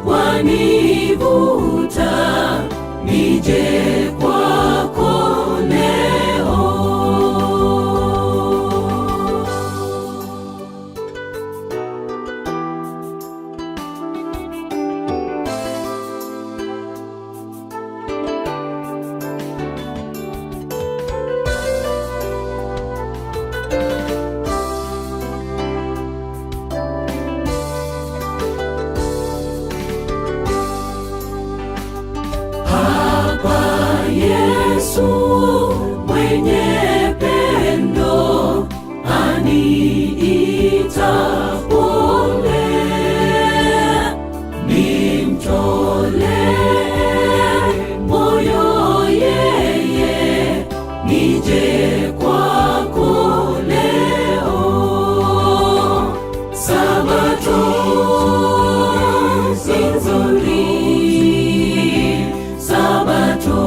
wanivuta, nije kwako leo. Yesu mwenye pendo aniita pole, nimtolee moyo yeye, nije kwako leo. Sabato si nzuri, Sabato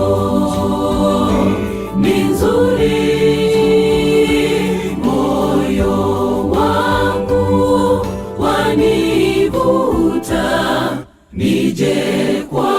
ni nzuri, moyo wangu wanivuta, nije kwa